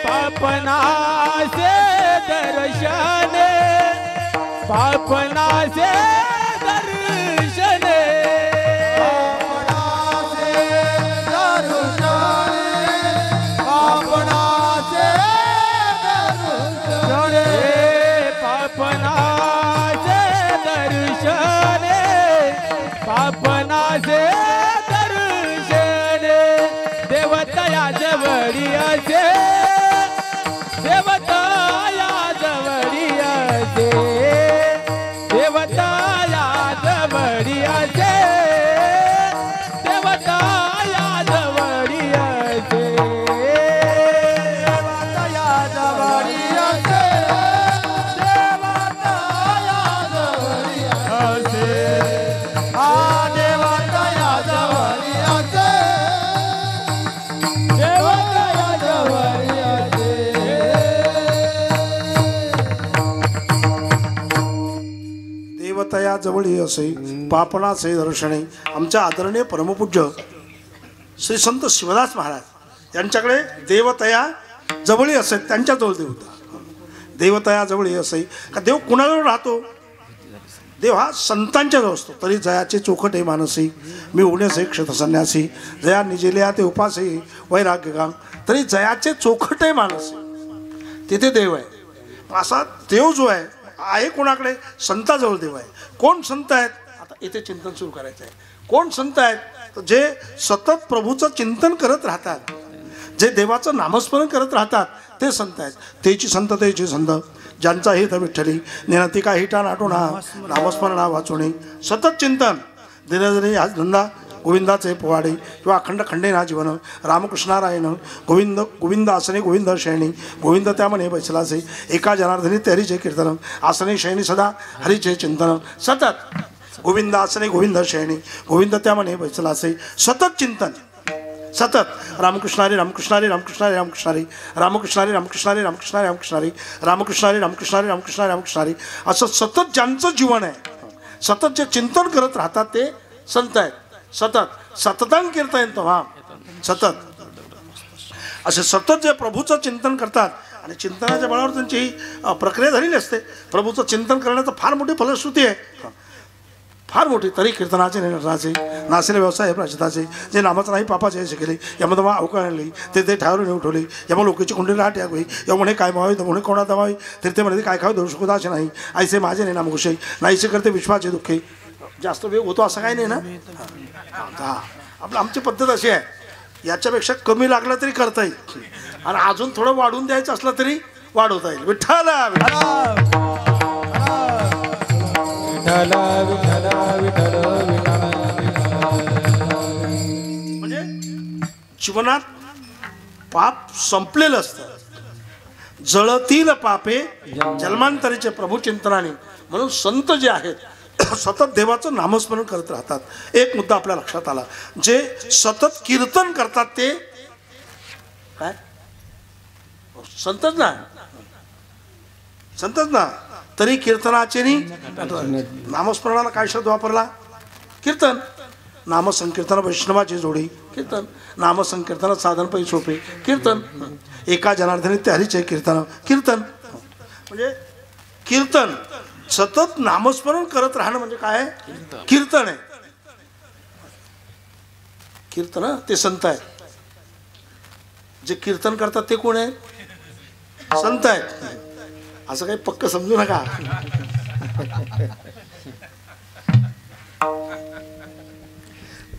पापनाचे दर्शने, पापनाचे दर्शने, पापनाचे दर्शने, पापनाचे दर्शने, पापनाचे दर्शने, देवता या जवळी असे, देवता या जवळी असे, देवता या देवतया जवळी असे देवतया जवळी असे पापणाचे दर्शने. आमच्या आदरणीय परमपूज्य श्री संत शिवदास महाराज यांच्याकडे देवतया जवळी असे, त्यांच्याजवळ देव होता. देवतया जवळी असे का देव कुणाजवळ राहतो? देव हा संतांच्या जवळ असतो. तरी जयाचे चोखटे मानसी मी उण्यासे क्षत संन्यासी जया निजेल्या ते उपासी वैराग्य गांग. तरी जयाचे चोखटे मानसी तिथे देव आहे. असा देव जो आहे कोणाकडे? संताजवळ देव आहे. कोण संत आहेत? आता इथे चिंतन सुरू करायचं आहे. कोण संत आहेत? तर जे सतत प्रभूचं चिंतन करत राहतात, जे देवाचं नामस्मरण करत राहतात ते संत आहेत. तेची संत तेची संत ज्यांचा हित विठ्ठली निनतिका हिटा नाटोना नामस्मरणा वाचुणे. सतत चिंतन दिनजनी आज धंदा गोविंदाचे पोवाडे किंवा अखंड खंडेना जीवन रामकृष्णारायण गोविंद गोविंद आसने गोविंद शयनी गोविंद त्या म्हणे बैसलाचे एका जनार्दनी तैरीचे कीर्तन आसने शयनी सदा हरीचे चिंतन. सतत गोविंद आसने गोविंद शयनी गोविंद त्या म्हणे बैसलाचे सतत चिंतन. सतत रामकृष्णारी रामकृष्णारी रामकृष्णारी रामकृष्णारी रामकृष्णारी रामकृष्णारी रामकृष्णारी रामकृष्णारी रामकृष्णारी रामकृष्णारी रामकृष्णारी रामकृष्णारी असं सतत ज्यांचं जीवन आहे, सतत जे चिंतन करत राहतात ते संत आहेत. सतत सततं कीर्तयंत वा सतत असे सतत जे प्रभूचं चिंतन करतात आणि चिंतनाच्या बळावर त्यांची प्रक्रिया झालेली असते. प्रभूचं चिंतन करण्याचं फार मोठी फलश्रुती आहे, फार मोठी. तरी कीर्तनाचे नटनाचे नासेले व्यवसाय प्राचिताचे जे नामाचं नाही पापाचे असे केले यामध्ये मग अवकाळली ते ठावरून उठवले यामुळे लोकांची कुंडी लाट यावी या म्हणे काय मावावी तर म्हणे कोणा दमावी तर ते म्हणे काय खावे देऊ शकतो असे नाही ऐसे माझे नाही नामघुषे नाहीसे करते विश्वाचे दुःखे. जास्त वेग होतो असं काही नाही ना. हां आपलं आमची पद्धत अशी आहे, याच्यापेक्षा कमी लागलं तरी करता येईल आणि अजून थोडं वाढून द्यायचं असलं तरी वाढवता येईल. विठ्ठला म्हणजे जीवनात पाप संपलेलं असतं. जळतील पापे जन्मांतरीचे प्रभू चिंतनाने. म्हणून संत जे आहेत सतत देवाचं नामस्मरण करत राहतात. एक मुद्दा आपल्या लक्षात आला, जे सतत कीर्तन करतात ते काय संतच ना, संतच ना. तरी कीर्तनाचे नामस्मरणाला काय शब्द वापरला? कीर्तन. नामसंकीर्तन वैष्णवाची जोडी कीर्तन. नामसंकीर्तन साधन पै सोपे कीर्तन. एका जनार्दनी ते हरीचे कीर्तन कीर्तन. म्हणजे कीर्तन सतत नामस्मरण करत राहणं म्हणजे काय? कीर्तन आहे. कीर्तन ते संत आहेत. जे कीर्तन करतात ते कोण आहे? संत आहेत. असं काही पक्क समजू नका.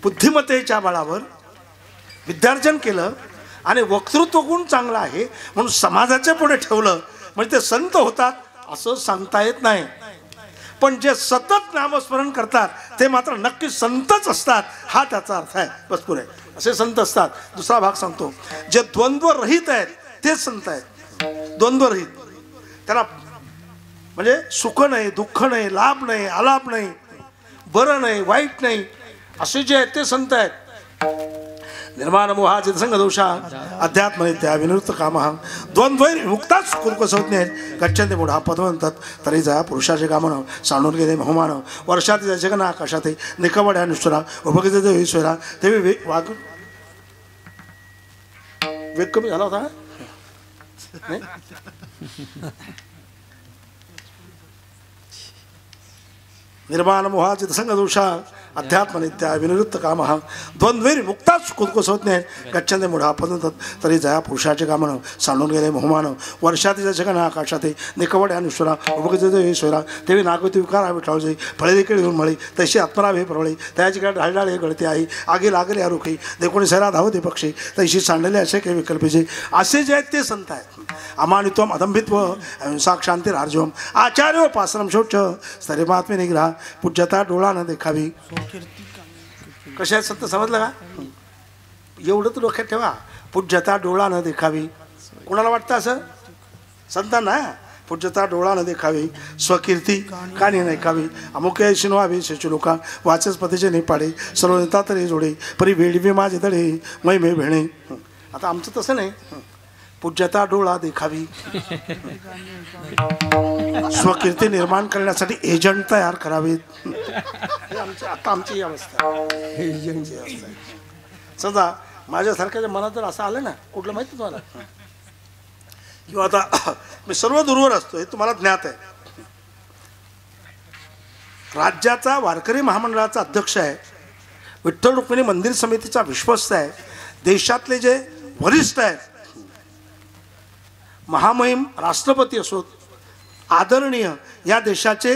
बुद्धिमत्तेच्या बळावर विद्यार्जन केलं आणि वक्तृत्व गुण चांगला आहे म्हणून समाजाच्या पुढे ठेवलं म्हणजे ते संत होतात असं सांगता येत नाही. पण जे सतत नामस्मरण करतात ते मात्र नक्की संतच असतात हा त्याचा अर्थ आहे. बस पुरे असे संत असतात. दुसरा भाग सांगतो, जे द्वंद्व रहित आहेत ते संत आहेत. द्वंद्व रहित त्याला म्हणजे सुख नाही दुःख नाही लाभ नाही अलाभ नाही बरं नाही वाईट नाही असे जे आहेत ते संत आहेत. निर्माण मोहा चित्संग दोषा अध्यात्म नित्या विनिवृत्त कामः द्वंद्वैर मुक्ताच कुर्कसंज्ञे गच्छन्ते मूढा पदवंतात तरी जया पुरुषाचे कामनं सांडून गेले मोहमान वर्षात जगना आकाशात निकवड्या निष्ठुरा उपगीत ईश्वरा ते वाग वेग कमी झाला होता नाही. निर्माण मोहा चित्संग दोषा अध्यात्म नित्या विनिवृत्त कामः द्वंद्वैर मुक्ताच कुर्कसंज्ञे गच्छन्ते मूढा पदवंतात तरी जया पुरुषाचे कामनं सांडून गेले मोहमान वर्षातीच्या जगना आकाशात निकवड्या निष्ठुरा उपगीत ईश्वरा तेवी नागवती विकारा विठाळजे फळे देखील घेऊन मळे तशी आत्मरावे प्रवळे त्याची काय ढाळढाळे गळते आई आगी लागले आरोखी देखोणी सैरा धावते पक्षी तशी सांडलेले असे काही विकल्पीचे असे जे आहेत ते संत आहेत. अमानित्वम अदंभित्व अहिंसा शांती रार्जवम आचार्योपासनम शौच स्तरेमात्मे निग्रह पूज्यता डोळा न देखावी. कशा आहेत संत समजलं का? एवढं तर डोक्यात ठेवा. पूज्यता डोळा न देखावी. कोणाला वाटतं असं? संतांना. पूज्यता डोळा न देखावी स्वकीर्ती कानी नैकावी अमुक शिनवावी शेचू लोका वाचस्पतीचे निपाडे सर्व नेता तरी जोडे परी वेडवी माझे दडे मै मे भेणे. आता आमचं तसं नाही. पूज्यता डोळा देखावी, स्वकीर्ती निर्माण करण्यासाठी एजंट तयार करावेत. आता आमची ही अवस्था एजंटची अवस्था आहे. समजा माझ्यासारख्याच्या मनात जर असं आलं ना, कुठलं माहिती तुम्हाला, किंवा आता मी सर्व दूरवर असतो हे तुम्हाला ज्ञात आहे. राज्याचा वारकरी महामंडळाचा अध्यक्ष आहे, विठ्ठल रुक्मिणी मंदिर समितीचा विश्वस्त आहे, देशातले जे वरिष्ठ आहेत, महामहिम राष्ट्रपती असोत, आदरणीय या देशाचे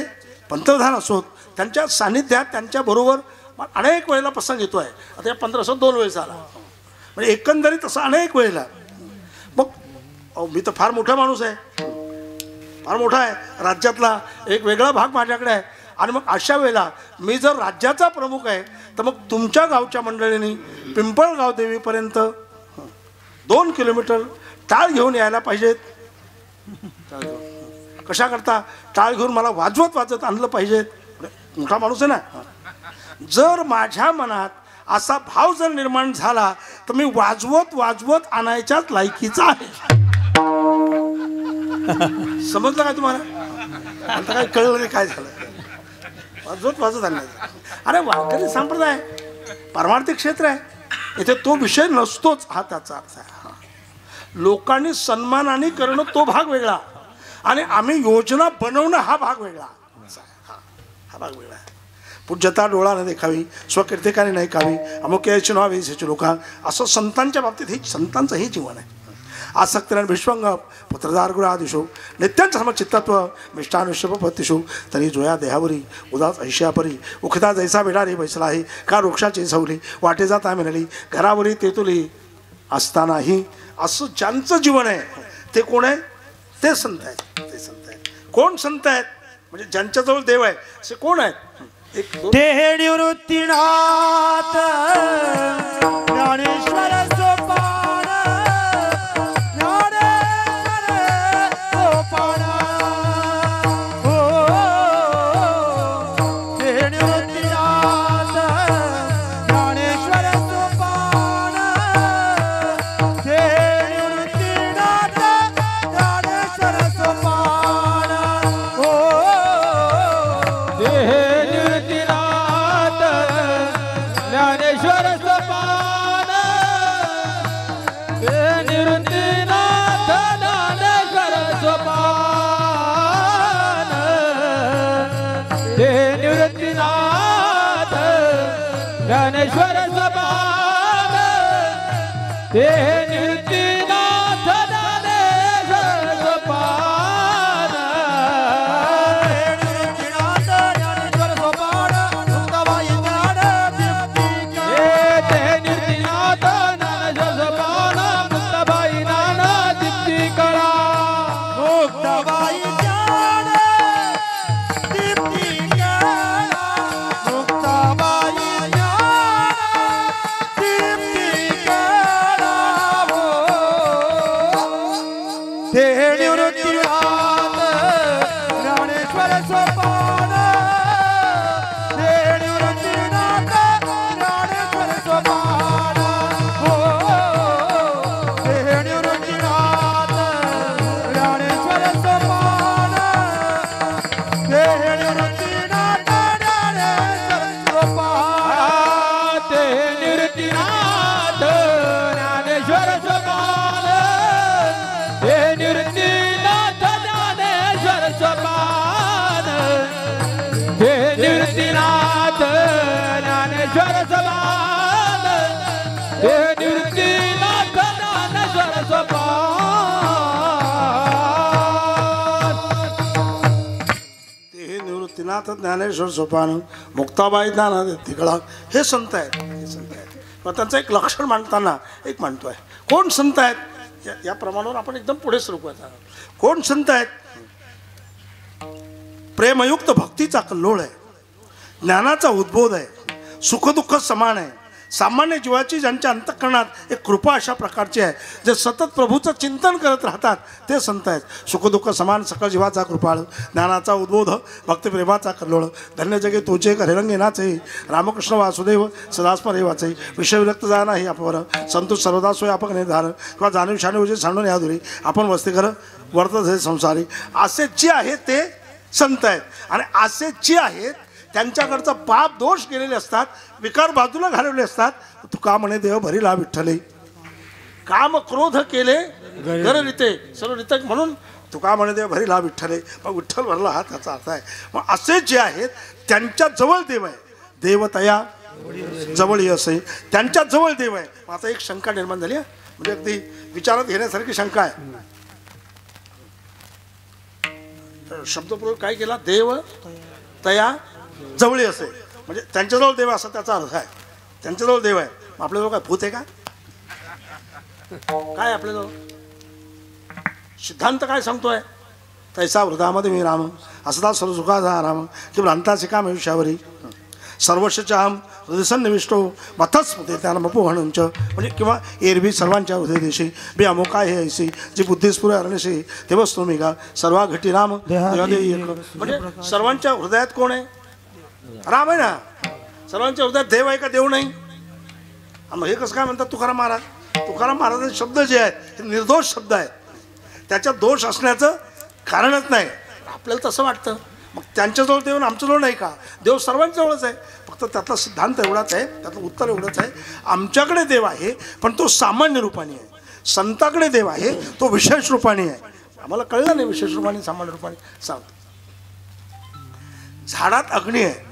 पंतप्रधान असोत, त्यांच्या सानिध्यात त्यांच्याबरोबर अनेक वेळेला प्रसंग येतो आहे. आता या 1500 2 वेळेस आला, म्हणजे एकंदरीत असं अनेक वेळेला. मग मी तर फार मोठा माणूस आहे, फार मोठा आहे, राज्यातला एक वेगळा भाग माझ्याकडे आहे. आणि मग अशा वेळेला मी जर राज्याचा प्रमुख आहे तर मग तुमच्या गावच्या मंडळींनी पिंपळगाव देवीपर्यंत 2 किलोमीटर टाळ घेऊन यायला पाहिजेत. कशा करता? टाळ घेऊन मला वाजवत वाजत आणलं पाहिजेत. मोठा माणूस आहे ना. जर माझ्या मनात असा भाव जर निर्माण झाला तर मी वाजवत वाजवत आणायच्याच लायकीचा आहे. समजलं काय तुम्हाला? आता काय कळलं नाही काय झालं. वाजवत वाजत आणायचं. अरे वारकरी संप्रदाय परमार्थिक क्षेत्र आहे, इथे तो विषय नसतोच, हा त्याचा अर्थ आहे. लोकांनी सन्मानाने करणं तो भाग वेगळा, आणि आम्ही योजना बनवणं हा भाग वेगळा. हा भाग वेगळा आहे. पूज्यता डोळा न देखावी, स्वकीर्तिकाने नाही कावी, अमुक यायची व्हावी याची लोका, असं संतांच्या बाबतीत हे संतांचं हे जीवन आहे. आसक्तीन विश्वंग पुत्रदार गुरादिशो नित्यांचम चित्तत्व मिष्टानुष्यपत्तिषु तरी जोया देहावरी उदास ऐश्यापरी उखदा जैसा बिडारी बैसला आहे का वृक्षाची सवली वाटे जाता मिळाली घरावरी तेतुली असतानाही. असं ज्यांचं जीवन आहे ते कोण आहे? ते संत आहेत. ते संत आहेत. कोण संत आहेत? म्हणजे ज्यांच्याजवळ देव आहे असे कोण आहेत? ते निवृत्तीनाथ ज्ञानेश्वर सोपान, ज्ञानेश्वर सोपान. हो ते निवृत्तीनाथ ज्ञानेश्वर सोपान, ते निवृत्तीनाथ ज्ञानेश्वर सोपान. हो ज्ञानेश्वर सोपान, ते निवृत्तीनाथ ज्ञानेश्वर सोपान, ते निवृत्तीनाथ ज्ञानेश्वर सोपान, ते निवृत्तीनाथ ज्ञानेश्वर सोपान. निवृत्तीनाथ ज्ञानेश्वर सोपान, मुक्ताबाई ज्ञान तिकडा. हे संत आहेत. हे संत आहेत. मग त्यांचं एक लक्षण मांडताना एक मांडतोय. कोण संत आहेत या प्रमाणावर आपण एकदम पुढे सुरू करत. कोण संत आहेत? प्रेमयुक्त भक्तीचा कल्लोळ आहे, ज्ञानाचा उद्बोध आहे, सुखदुःख समान आहे, सामान्य जीवाची ज्यांच्या अंतःकरणात एक कृपा अशा प्रकारची आहे, जे सतत प्रभूचं चिंतन करत राहतात ते संत आहेत. सुखदुःख समान सकळ जीवाचा कृपाळ, ज्ञानाचा उद्बोध भक्तिप्रेमाचा कल्लोळ, धन्य जगे तोचे हरिरंगे नाचे, रामकृष्ण वासुदेव सदास्मरे वाचे, विषयविरक्त जा नाही अपवर, संतोष सर्वदा सोय आपण निर्धार, किंवा जाणीव शाणीव सांडून यादुरी आपण वस्तीकर वर्तत हे संसारी. असे जे आहेत ते संत आहेत. आणि असे जे आहेत त्यांच्याकडचा पाप दोष गेलेले असतात, विकार बाजूला घालवले असतात. तुका म्हणे देव भरीला विठ्ठले, काम क्रोध केले घर रीते सर्व रीते, म्हणून तुका म्हणे देव भरीला विठ्ठले. मग विठ्ठल भरला हा त्याचा अर्थ आहे. मग असे जे आहेत त्यांच्या जवळ देव आहे. देवतया जवळ असे त्यांच्या जवळ देव आहे. आता एक शंका निर्माण झाली आहे, म्हणजे अगदी विचारात घेण्यासारखी शंका आहे. शब्दप्रयोग काय केला, देव तया जवळी असे, म्हणजे त्यांच्याजवळ देव असा त्याचा अर्थ आहे. त्यांच्याजवळ देव आहे. आपल्याजवळ काय भूत आहे का, काय आपल्याजवळ सिद्धांत काय सांगतोय, तैसा हृदयामध्ये मी राम असता सर्व सुखाचा राम की भ्रांताचे काम आयुष्यावरी सर्वस्वचाहम हृदयसन्निविष्टो मथस्मृते त्याला मपोहणंच, म्हणजे किंवा एरबी सर्वांच्या हृदय देशी बी अमोका हे ऐसी जी बुद्धिस्फुर अरणशी तेव्हाच तुम्ही का सर्वा घटी राम देवादेवी एक, म्हणजे सर्वांच्या हृदयात कोण आहे, राम आहे ना. सर्वांच्या हृदयात देव आहे का, देव नाही. मग हे कसं काय म्हणतात तुकाराम महाराज. तुकाराम महाराजांचे शब्द जे आहेत हे निर्दोष शब्द आहेत, त्याच्यात दोष असण्याचं कारणच नाही. आपल्याला तसं वाटतं. मग त्यांच्याजवळ देव आणि आमच्याजवळ नाही का, देव सर्वांच्याजवळच आहे. फक्त त्यातला सिद्धांत एवढाच आहे, त्यातलं उत्तर एवढंच आहे, आमच्याकडे देव आहे पण तो सामान्य रूपाने आहे. संताकडे देव आहे तो विशेष रूपाने आहे. आम्हाला कळलं नाही विशेष रूपाने सामान्य रूपाने. सांगतो, झाडात अग्नी आहे,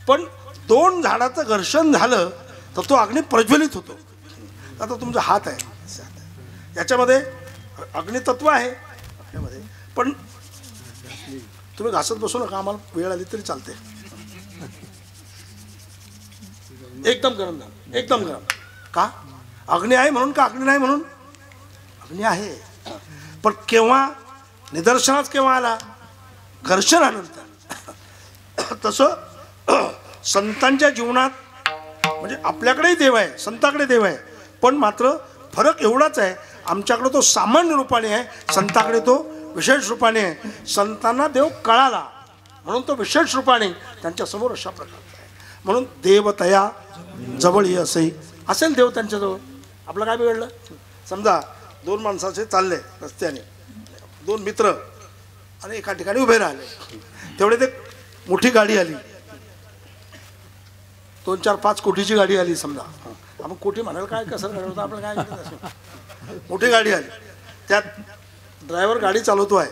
पण दोन झाडाचं घर्षण झालं तर तो अग्नी प्रज्वलित होतो. आता तुमचा हात आहे, याच्यामध्ये अग्नितत्व आहे आपल्यामध्ये, पण तुम्ही घासत बसू नका, आम्हाला वेळ आली तरी चालते. एकदम गरम झालं, एकदम गरम का, अग्नी आहे म्हणून का अग्नी नाही म्हणून. अग्नी आहे, पण केव्हा निदर्शनात केव्हा आला, घर्षणानंतर. तसं संतांच्या जीवनात म्हणजे आपल्याकडेही देव आहे, संताकडे देव आहे, पण मात्र फरक एवढाच आहे, आमच्याकडे तो सामान्य रूपाने आहे, संताकडे तो विशेष रूपाने आहे. संतांना देव कळाला म्हणून तो विशेष रूपाने त्यांच्यासमोर अशा प्रकारचा आहे. म्हणून देवतया जवळ असे असेल देव त्यांच्याजवळ. आपलं काय बिघडलं, समजा दोन माणसाचे चालले रस्त्याने, दोन मित्र आणि एका ठिकाणी उभे राहिले. तेवढे ते मोठी गाडी आली, 2-4-5 कोटीची गाडी आली समजा. आपण कोटी म्हणायला काय कसं होतं आपण काय, मोठी गाडी आली, त्यात ड्रायव्हर गाडी चालवतो आहे,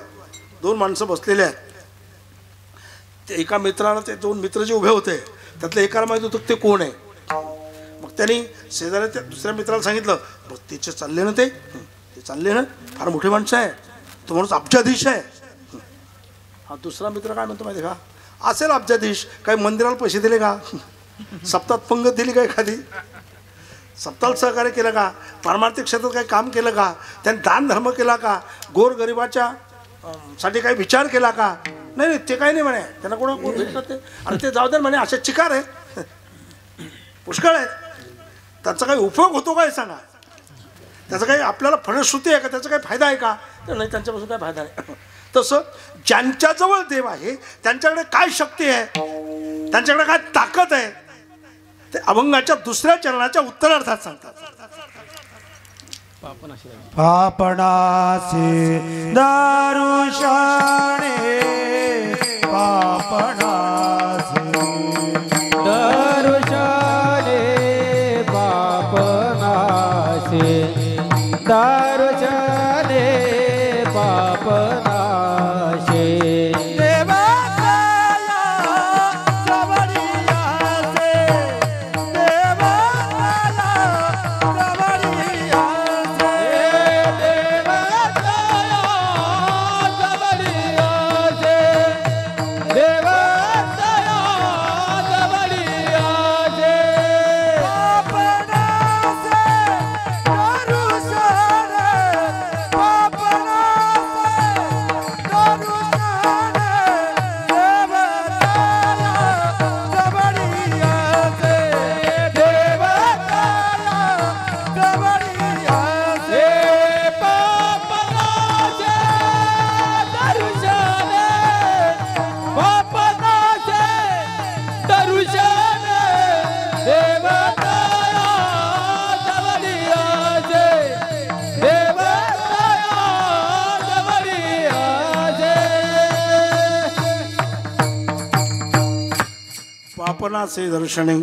दोन माणसं बसलेले आहेत. ते एका मित्राला, ते दोन मित्र जे उभे होते त्यातलं एकाला माहित होतं ते कोण आहे. मग त्यांनी शेजारी त्या दुसऱ्या मित्राला सांगितलं, बघ तिचे चालले ना, ते चालले ना, फार मोठे माणसं आहे, तो माणूस अब्जाधीश आहे. हा दुसरा मित्र काय म्हणतो माहिती का, असेल अब्जाधीश, काही मंदिराला पैसे दिले का, सप्तात पंगत दिली का, एखादी सप्ताहाला सहकार्य केलं का, पारमार्थिक क्षेत्रात काही काम केलं का, त्यांनी दान धर्म केला का, गोरगरिबाच्या साठी काही विचार केला का. नाही नाही, ते काही नाही म्हणे, त्यांना कोण भेटतात ते, आणि ते जाऊ दे म्हणे, असे चिकार आहेत पुष्कळ आहेत, त्याचा काही उपयोग होतो काय सांगा, त्याचा काही आपल्याला फलश्रुती आहे का, त्याचा काही फायदा आहे का, तर नाही, त्यांच्यापासून काय फायदा नाही. तसं ज्यांच्याजवळ देव आहे त्यांच्याकडे काय शक्ती आहे, त्यांच्याकडे काय ताकद आहे, ते अभंगाच्या दुसऱ्या चरणाच्या उत्तरार्धात सांगतात. पापणासी दारुशाणे, पापणासी दारुशाने पापनाशे, दारुशाने पापनाशे. पापनाचे दर्शने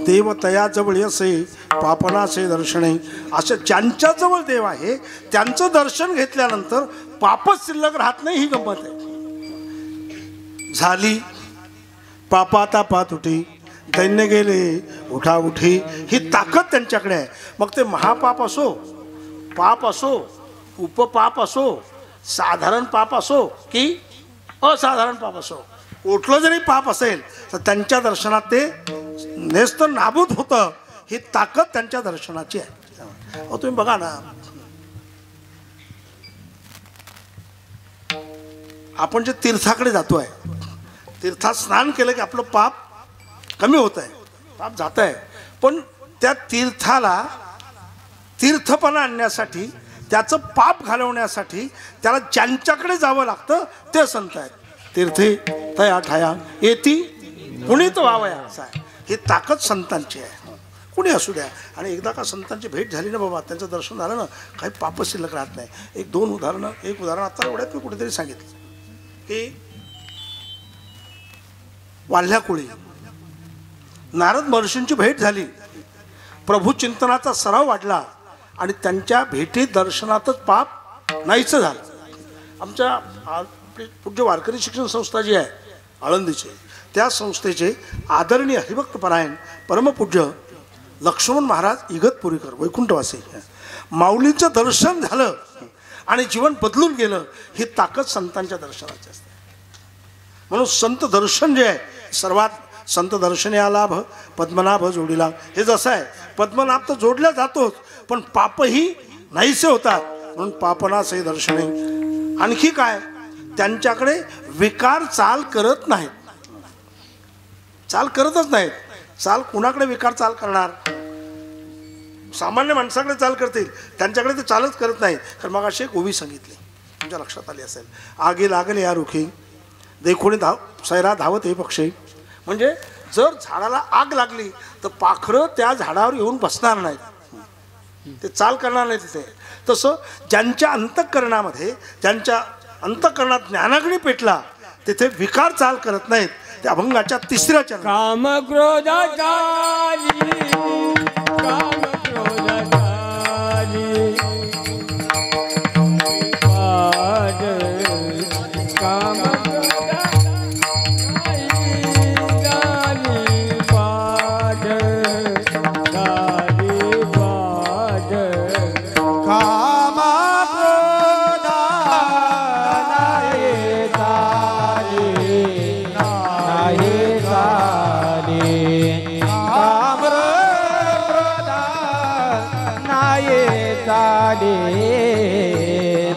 देव तयाजवळ असे पापनाचे दर्शने. अशा ज्यांच्याजवळ देव आहे त्यांचं दर्शन घेतल्यानंतर पापच शिल्लक राहत नाही. ही गंमत आहे. झाली पापातापात उठी दैन्य गेले उठा उठी. ही ताकद त्यांच्याकडे आहे. मग ते महापाप असो, पाप असो, उपपाप असो, साधारण पाप असो की असाधारण पाप असो, कुठलं जरी पाप असेल तर त्यांच्या दर्शनात ते नेस्त नाबूद होतं. ही ताकद त्यांच्या दर्शनाची आहे. तुम्ही बघा ना, आपण जे तीर्थाकडे जातोय, तीर्थात स्नान केलं की आपलं पाप कमी होत आहे, पाप जात आहे. पण त्या तीर्थाला तीर्थपणा आणण्यासाठी, त्याचं पाप घालवण्यासाठी त्याला ज्यांच्याकडे जावं लागतं ते संत आहेत. तीर्थी तया ठाया येती पुनीत व्हावया असं आहे. ही ताकद संतांची आहे. कुणी असू द्या. आणि एकदा का संतांची भेट झाली ना बाबा, त्यांचं दर्शन झालं ना, काही पाप शिल्लक राहत नाही. एक उदाहरण आता एवढ्यात मी कुठेतरी सांगितलं की वाल्ह्याकोळी नारद महर्षींची भेट झाली, प्रभू चिंतनाचा सराव वाढला आणि त्यांच्या भेटी दर्शनातच पाप नाहीचं झालं. आमच्या पूज्य वारकरी शिक्षण संस्था जी आहे आळंदीचे, त्या संस्थेचे आदरणीय हरिभक्तपरायण परमपूज्य लक्ष्मण महाराज इगतपुरीकर वैकुंठवासी, माऊलींचं दर्शन झालं आणि जीवन बदलून गेलं. ही ताकद संतांच्या दर्शनाची असते. म्हणून संत दर्शन जे आहे सर्वात, संत दर्शने लाभ पद्मनाभ जोडीला. हे जसं आहे, पद्मनाभ तर जोडल्या जातोच पण पापही नाहीसे होतात. म्हणून पापनासे दर्शने. आणखी काय, त्यांच्याकडे विकार चाल करत नाहीत. चाल करतच नाहीत. चाल कुणाकडे विकार चाल करणार? सामान्य माणसाकडे चाल करतील, त्यांच्याकडे ते चालच करत नाहीत. कारण मग अशी एक ओवी सांगितली, तुमच्या लक्षात आली असेल. आगी लागले या रुखी देखोणी सैरा धावत हे पक्षी. म्हणजे जर झाडाला आग लागली तर पाखरं त्या झाडावर येऊन बसणार नाहीत, ते चाल करणार नाही तिथे. तसं ज्यांच्या अंतःकरणामध्ये, ज्यांच्या अंतःकरणात ज्ञानाग्नी पेटला तिथे विकार चाल करत नाहीत. त्या अभंगाच्या तिसऱ्या चरणात काम क्रोधाचारी, काम क्रोधाचारी पाड, काम क्रोधाचारी पाड, गाली पाड. काम क्रोधा नाही तारी, नाही तारी. काम क्रोधा नाही तारी,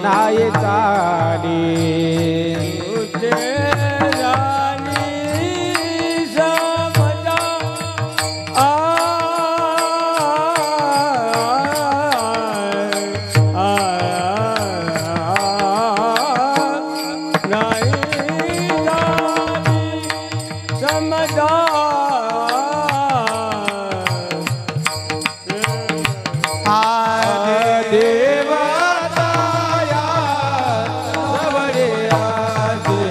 नाही तारी. तुझे राणी समजा नाही समजा देवताया जवळे आसे,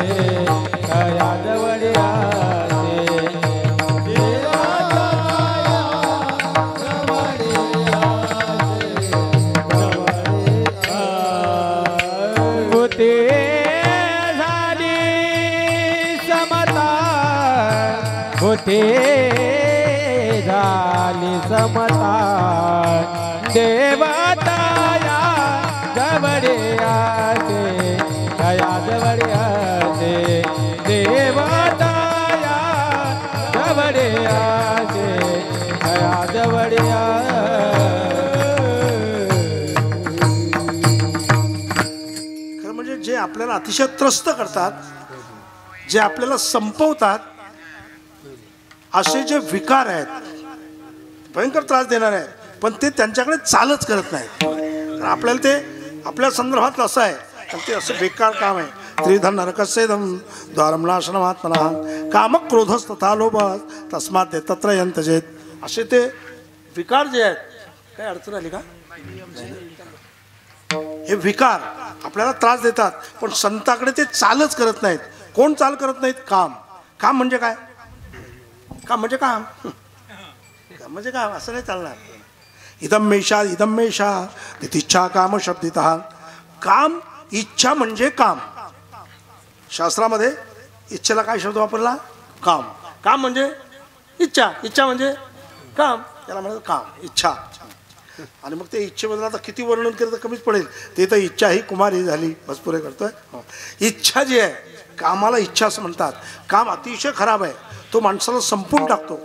तया जवळे आसे. देवताया जवळे आसे, होते झाली समता, होते झाली समता. देवताया जवळे आसे, तया जवळे आसे. देवताया जवळे आसे, तया जवळे खरं म्हणजे जे आपल्याला अतिशय त्रस्त करतात, जे आपल्याला संपवतात, असे जे विकार आहेत, भयंकर त्रास देणार आहेत, पण ते त्यांच्याकडे चालच करत नाहीत. कारण आपल्याला ते आपल्या संदर्भात असं आहे, आणि ते असं बेकार काम आहे. त्रिधन नरकस्येदम द्वारमनाशनमात्मना काम क्रोधस तथा लोभ तस्मात ते तत्र यंतजेत. असे ते विकार जे आहेत, काय अडचण आली का? हे विकार आपल्याला त्रास देतात, पण संताकडे ते चालच करत नाहीत. कोण चाल करत नाहीत? काम. काम म्हणजे काय? काम म्हणजे काम, काम म्हणजे काम असं नाही चालणार. इदम मेषा इदम मेषा तितिच्छा काम शब्दितः. काम इच्छा म्हणजे काम. शास्त्रामध्ये इच्छेला काय शब्द वापरला? काम. काम म्हणजे इच्छा, इच्छा म्हणजे काम, याला म्हणतात काम, इच्छा. आणि मग ते इच्छेबद्दल आता किती वर्णन केलं तर कमीच पडेल. ते तर इच्छा ही कुमारी झाली, बस पुरे करतोय. इच्छा जी आहे, कामाला इच्छा असं म्हणतात. काम अतिशय खराब आहे, तो माणसाला संपून टाकतो.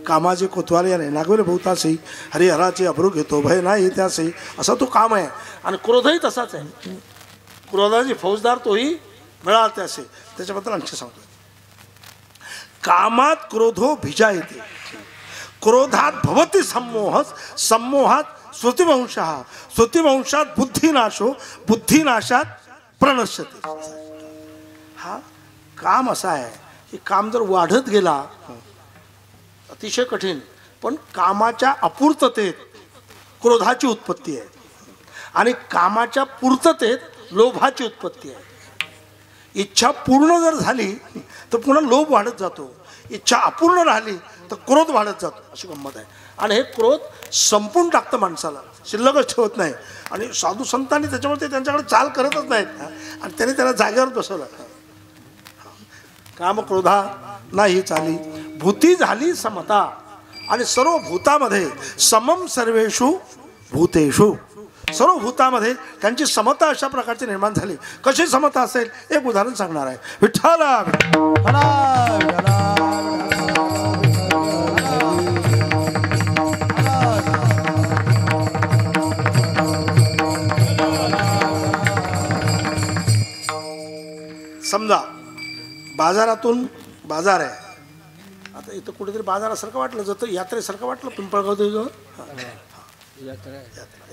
कामाचे कोतवाल याने नागवेल बहुतासी हरिहराचे अभरू घेतो भय नाही त्यासे, असा तो काम आहे. आणि क्रोधही तसाच आहे. क्रोधाची फौजदार तोही मिळाला त्यासे. त्याच्याबद्दल आणखी सांगतो. कामात क्रोधो भिजा येते, क्रोधात भवती सम्मोह, सम्मोहात श्रुतिवंशः, श्रुतिवंशात बुद्धिनाशो, बुद्धिनाशात प्रणश्यते. हा काम असा आहे की काम जर वाढत गेला अतिशय कठीण, पण कामाच्या अपूर्ततेत क्रोधाची उत्पत्ती आहे आणि कामाच्या पूर्ततेत लोभाची उत्पत्ती आहे. इच्छा पूर्ण जर झाली तर पुन्हा लोभ वाढत जातो, इच्छा अपूर्ण राहिली तर क्रोध वाढत जातो, अशी गंमत आहे. आणि हे क्रोध संपून टाकतं माणसाला, शिल्लकच ठेवत नाही. आणि साधू संतांनी त्याच्यामुळे ते त्यांच्याकडे चाल करतच नाहीत आणि त्यांनी त्याला जागेवर बसवलं. काम क्रोधा नाही चाली, भूती झाली समता. आणि सर्व भूतामध्ये समम सर्वेषु भूतेषु, सर्व भूतामध्ये त्यांची समता अशा प्रकारची निर्माण झाली. कशी समता असेल एक उदाहरण सांगणार आहे. विठ्ठला समजा बाजारातून बाजार आहे. आता इथं कुठेतरी बाजारासारखं वाटलं, जर यात्रेसारखं वाटलं पिंपळगाव देवीजवळ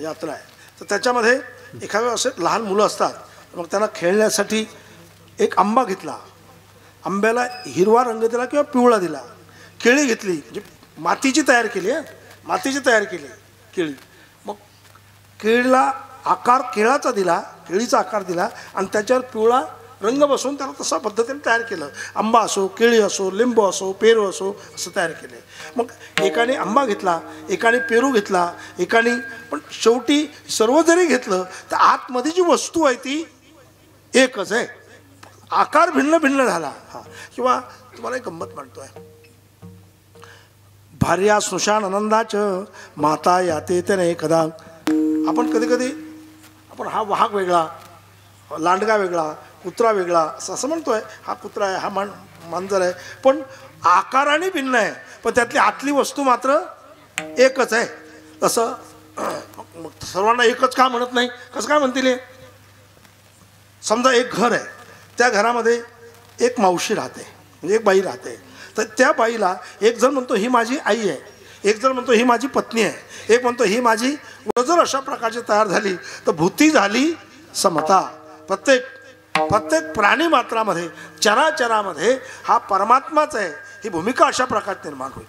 यात्रा आहे, तर त्याच्यामध्ये एखाद्या असे लहान मुलं असतात. मग त्यांना खेळण्यासाठी एक आंबा घेतला, आंब्याला हिरवा रंग दिला किंवा पिवळा दिला. केळी घेतली, म्हणजे मातीची तयार केली आहे, मातीची तयार केली केळी. मग केळीला आकार केळाचा दिला, केळीचा आकार दिला आणि त्याच्यावर पिवळा रंग बसवून त्याला तसा पद्धतीने तयार केलं. आंबा असो, केळी असो, लिंबू असो, पेरू असो, असं तयार केले. मग एकाने आंबा घेतला, एकाने पेरू घेतला, एकाने, पण शेवटी सर्व जरी घेतलं तर आतमध्ये जी वस्तू आहे ती एकच आहे, आकार भिन्न भिन्न झाला. हा, किंवा तुम्हाला एक गंमत म्हणतोय. भार्या स्नुषान आनंदाच माता याते त्याने कदा. आपण कधी कधी आपण हा वाहक वेगळा, लांडगा वेगळा, कुत्रा वेगळा असं म्हणतोय. हा कुत्रा आहे, हा मांजर आहे, पण आकाराने भिन्न आहे, पण त्यातली आतली वस्तू मात्र एकच आहे. तसं मग सर्वांना एकच का म्हणत नाही? कसं काय म्हणतील? समजा एक घर आहे, त्या घरामध्ये एक मावशी राहते, म्हणजे एक बाई राहते. तर त्या बाईला एक जण म्हणतो ही माझी आई आहे, एक जण म्हणतो ही माझी पत्नी आहे, एक म्हणतो ही माझी. जर अशा प्रकारची तयार झाली तर भूती झाली समता. प्रत्येक प्राणी मात्रामध्ये, चराचरामध्ये हा परमात्माच आहे, ही भूमिका अशा प्रकारे निर्माण होईल.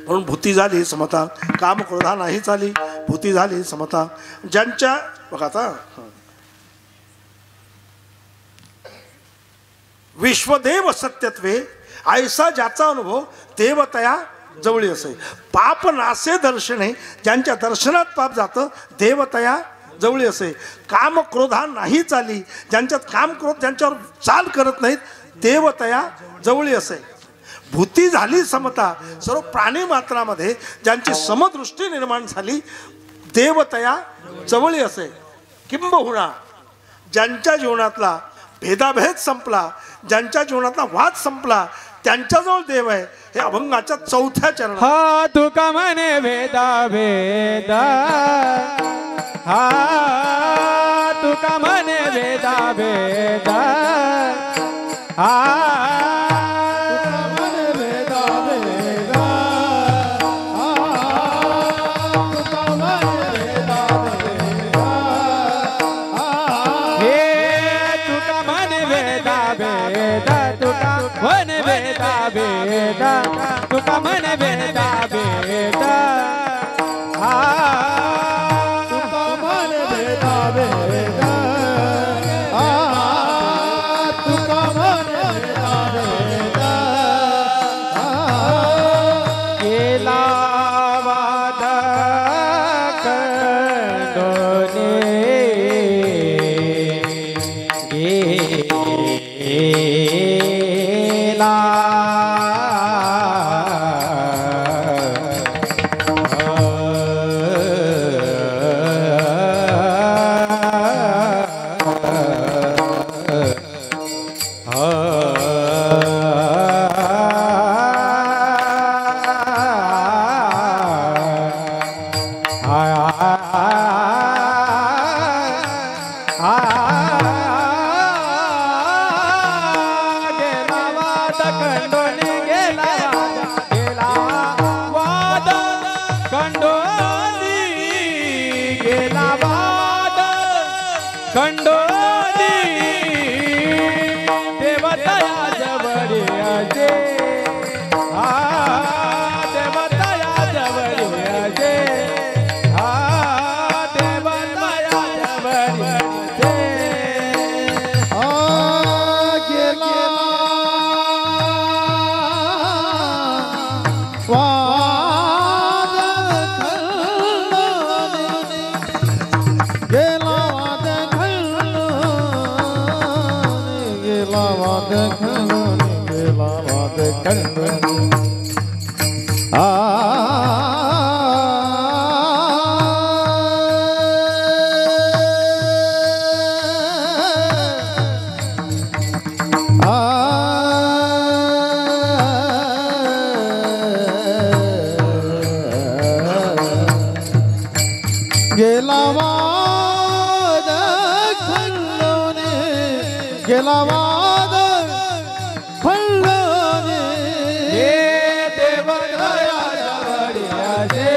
म्हणून भूती झाली समता. काम क्रोधा नाही चाली, भूती झाली समता. ज्यांच्या बघा आता विश्वदेव सत्यत्वे ऐसा ज्याचा अनुभव देवतया जवळी असे. पाप नासे दर्शने, ज्यांच्या दर्शनात पाप जातं देवतया जवळी असे. काम क्रोधा नाही चाली, ज्यांच्यात काम क्रोध ज्यांच्यावर चाल करत नाहीत देवतया जवळी असे. भूती झाली समता. सर्व प्राणी मात्रामध्ये ज्यांची समदृष्टी निर्माण झाली देवतया जवळी असे. किंबहुना ज्यांच्या जीवनातला भेदाभेद संपला, ज्यांच्या जीवनातला वाद संपला, त्यांच्याजवळ देव आहे. हे अभंगाच्या 4थ्या चरणात. हा तुका म्हणे भेदा भेद, हा तुका म्हणे भेदा भेद, हा तुका मन भेदा भेद, हा तुका मन भेदा भेद, हा तुका मन भेदा भेद, गेला वाद खंडोनी देवतया जवळी असे देवतया जवळी असे देवतया जवळी गेला वाद खंडोनी गेला वाद खंडोनी हे देवतया जवळी असे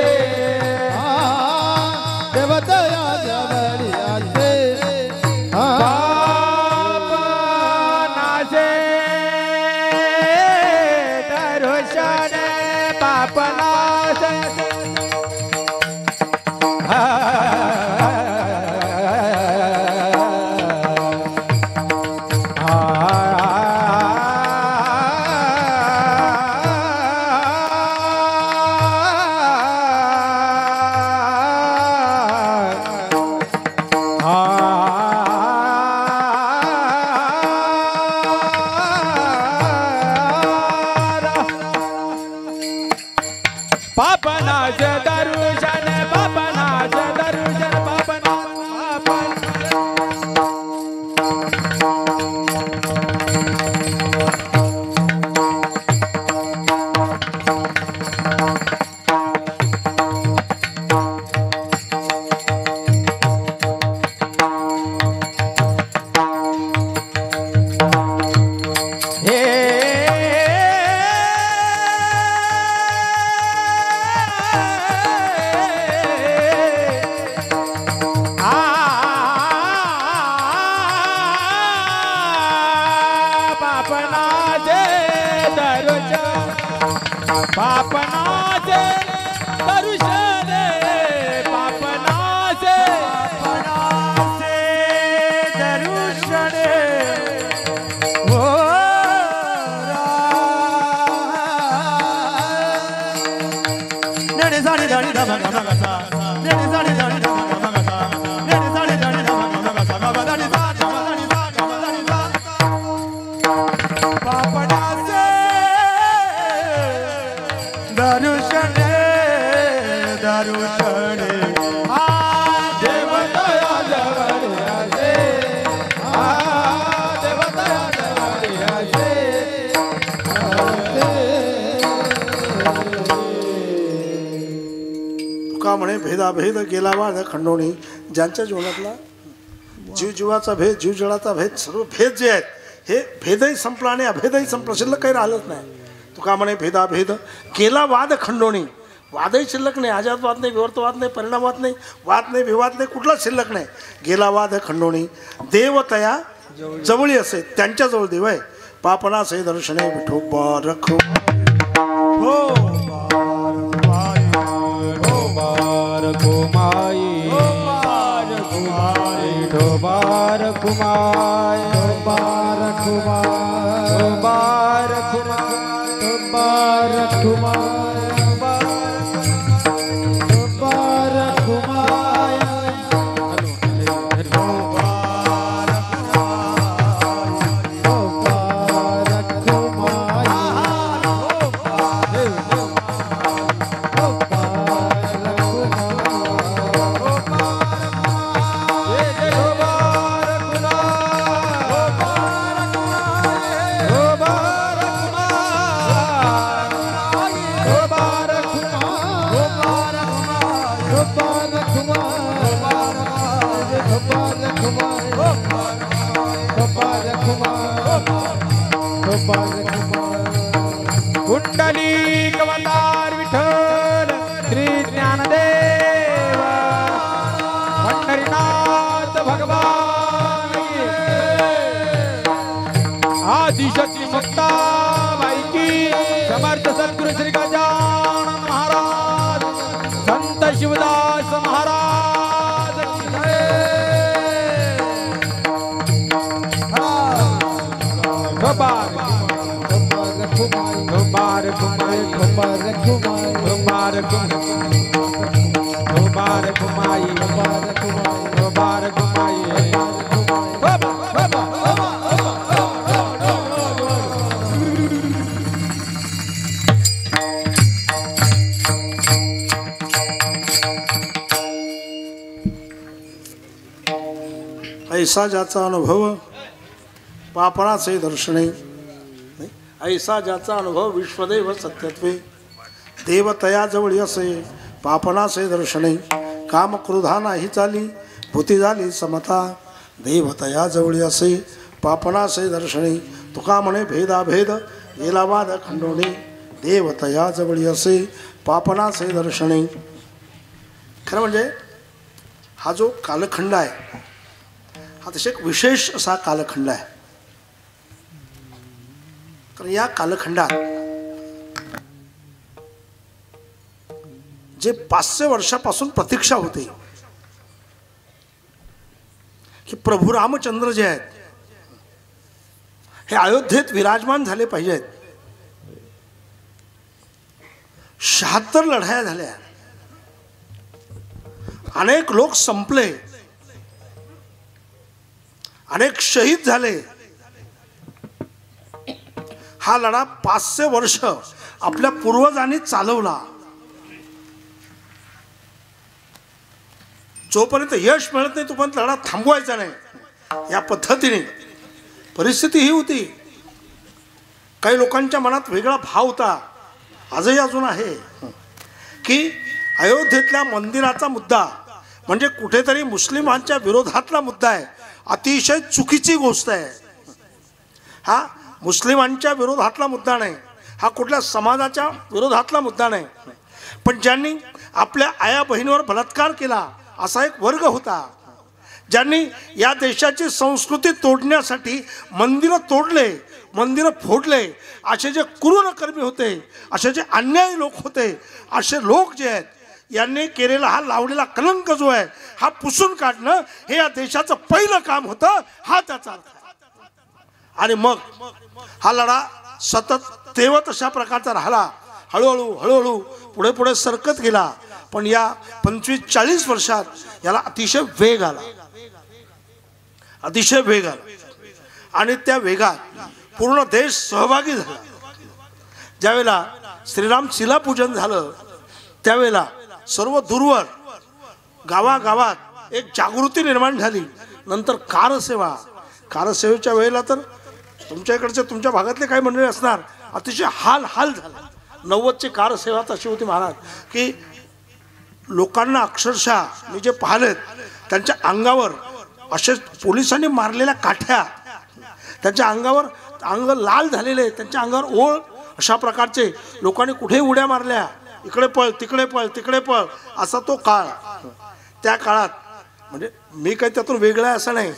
देवतया जवळी असे पाप नाशे दर्शन पाप नाशे पापनाच दर्शन पापनाच दर्शन पापनाचे दर्शन पापनाचे दर्शन हो नेणे साडी दाडी धामा धामा कसा नेणे साडी दाडी धामा धामा कसा नेणे साडी दाडी धामा धामा कसा बाबा दाडी सा धामा दाडी सा धामा दाडी सा पापनाचे दर्शने दर्शने देवतया जवळी असे देवतया जवळी असे तुका म्हणे भेदाभेद गेला वाद खंडोनी. ज्यांच्या जीवनातला जीव जीवाचा भेद जीव जळाचा भेद सर्व भेद जे आहेत हे भेदही संपला आणि अभेदही संपला, शिल्लक काही राहिलंच नाही. तुका म्हणे भेदाभेद गेला वाद खंडोनी. वादही शिल्लक नाही, आजात वाद नाही, विवर्तवाद नाही, परिणामवाद नाही, वाद नाही, विवाद नाही, कुठलाच शिल्लक नाही. गेला वाद खंडोनी देवतया जवळी असे, त्यांच्याजवळ देव आहे. पापनाचे दर्शने विठोबा रखो हो बार कुमाई बार कुमाई बार कुमाई बार कुमार बार कुमाई बार कुमार बार कुमार कुंडली कवतार विठ्ठल श्री ज्ञानदेव पंढरीनाथ भगवान की आदिशक्ती मुक्ताबाई की समर्थ सद्गुरु श्री गजानन महाराज संत शिवदास महाराज की जय। गोपाल गोपाल कुमारी गोपाल कुमारी गोपाल कुमारी गोपाल कुमारी ऐसा ज्याचा अनुभव पापणाचे दर्शने, ऐसा ज्याचा अनुभव विश्वदेव सत्यत्वे, देवतया जवळी असे पापणाचे दर्शने, काम क्रोधा नाही चाली भूती झाली समता, देवतया जवळी असे पापणाचे दर्शने, तुका म्हणे भेदाभेद गेला वाद खंडोणे, देवतया जवळी असे पापणाचे दर्शने। खरं म्हणजे हा जो कालखंड आहे हा तसे एक विशेष असा कालखंड आहे। कारण या कालखंडात जे 500 वर्षापासून प्रतीक्षा होते की प्रभू रामचंद्र जे आहेत हे अयोध्येत विराजमान झाले पाहिजेत। 76 लढाया झाल्या, अनेक लोक संपले, अनेक शहीद झाले। हा लढा 500 वर्ष आपल्या पूर्वजांनी चालवला। जोपर्यंत यश मिळत नाही तोपर्यंत लढा थांबवायचा नाही, या पद्धतीने परिस्थिती ही होती। काही लोकांच्या मनात वेगळा भाव होता, आजही अजून आहे, की अयोध्येतल्या मंदिराचा मुद्दा म्हणजे कुठेतरी मुस्लिमांच्या विरोधातला मुद्दा आहे, अतिशय चुकीची गोष्ट आहे। हा मुस्लिमांच्या विरोधातला मुद्दा नाही, हा कुठल्या समाजाच्या विरोधातला मुद्दा नाही, पण ज्यांनी आपल्या आया बहिणीवर बलात्कार केला असा एक वर्ग होता, ज्यांनी या देशाची संस्कृती तोडण्यासाठी मंदिरं तोडले, मंदिरं फोडले, असे जे क्रूरकर्मी होते, असे जे अन्यायी लोक होते, असे लोक जे आहेत यांनी केलेला हा लावलेला कलंक जो आहे हा पुसून काढणं हे या देशाचं पहिलं काम होतं, हा त्याचा अर्थ आहे। आणि मग हा लढा सतत तेवत अशा प्रकारचा राहिला, हळूहळू हळूहळू पुढे पुढे सरकत गेला, पण या 25-40 वर्षात याला अतिशय वेग आला, अतिशय वेग आला। आणि त्या वेगात पूर्ण देश सहभागी झाला। ज्यावेळेला श्रीराम शिलापूजन झालं त्यावेळेला सर्व दूरवर गावागावात एक जागृती निर्माण झाली। नंतर कारसेवा, कारसेवेच्या वेळेला तर तुमच्या इकडचे तुमच्या भागातले काही मंडळी असणार, अतिशय हाल झाला। 90ची कारसेवा तशी होती महाराज, की लोकांना अक्षरशः मी जे पाहिलेत त्यांच्या अंगावर असे पोलिसांनी मारलेल्या काठ्या, त्यांच्या अंगावर अंग लाल झालेले, त्यांच्या अंगावर ओळ अशा प्रकारचे, लोकांनी कुठे उड्या मारल्या, इकडे पळ तिकडे पळ तिकडे पळ, असा तो काळ। त्या काळात म्हणजे मी काही त्यातून वेगळं आहे असं नाही,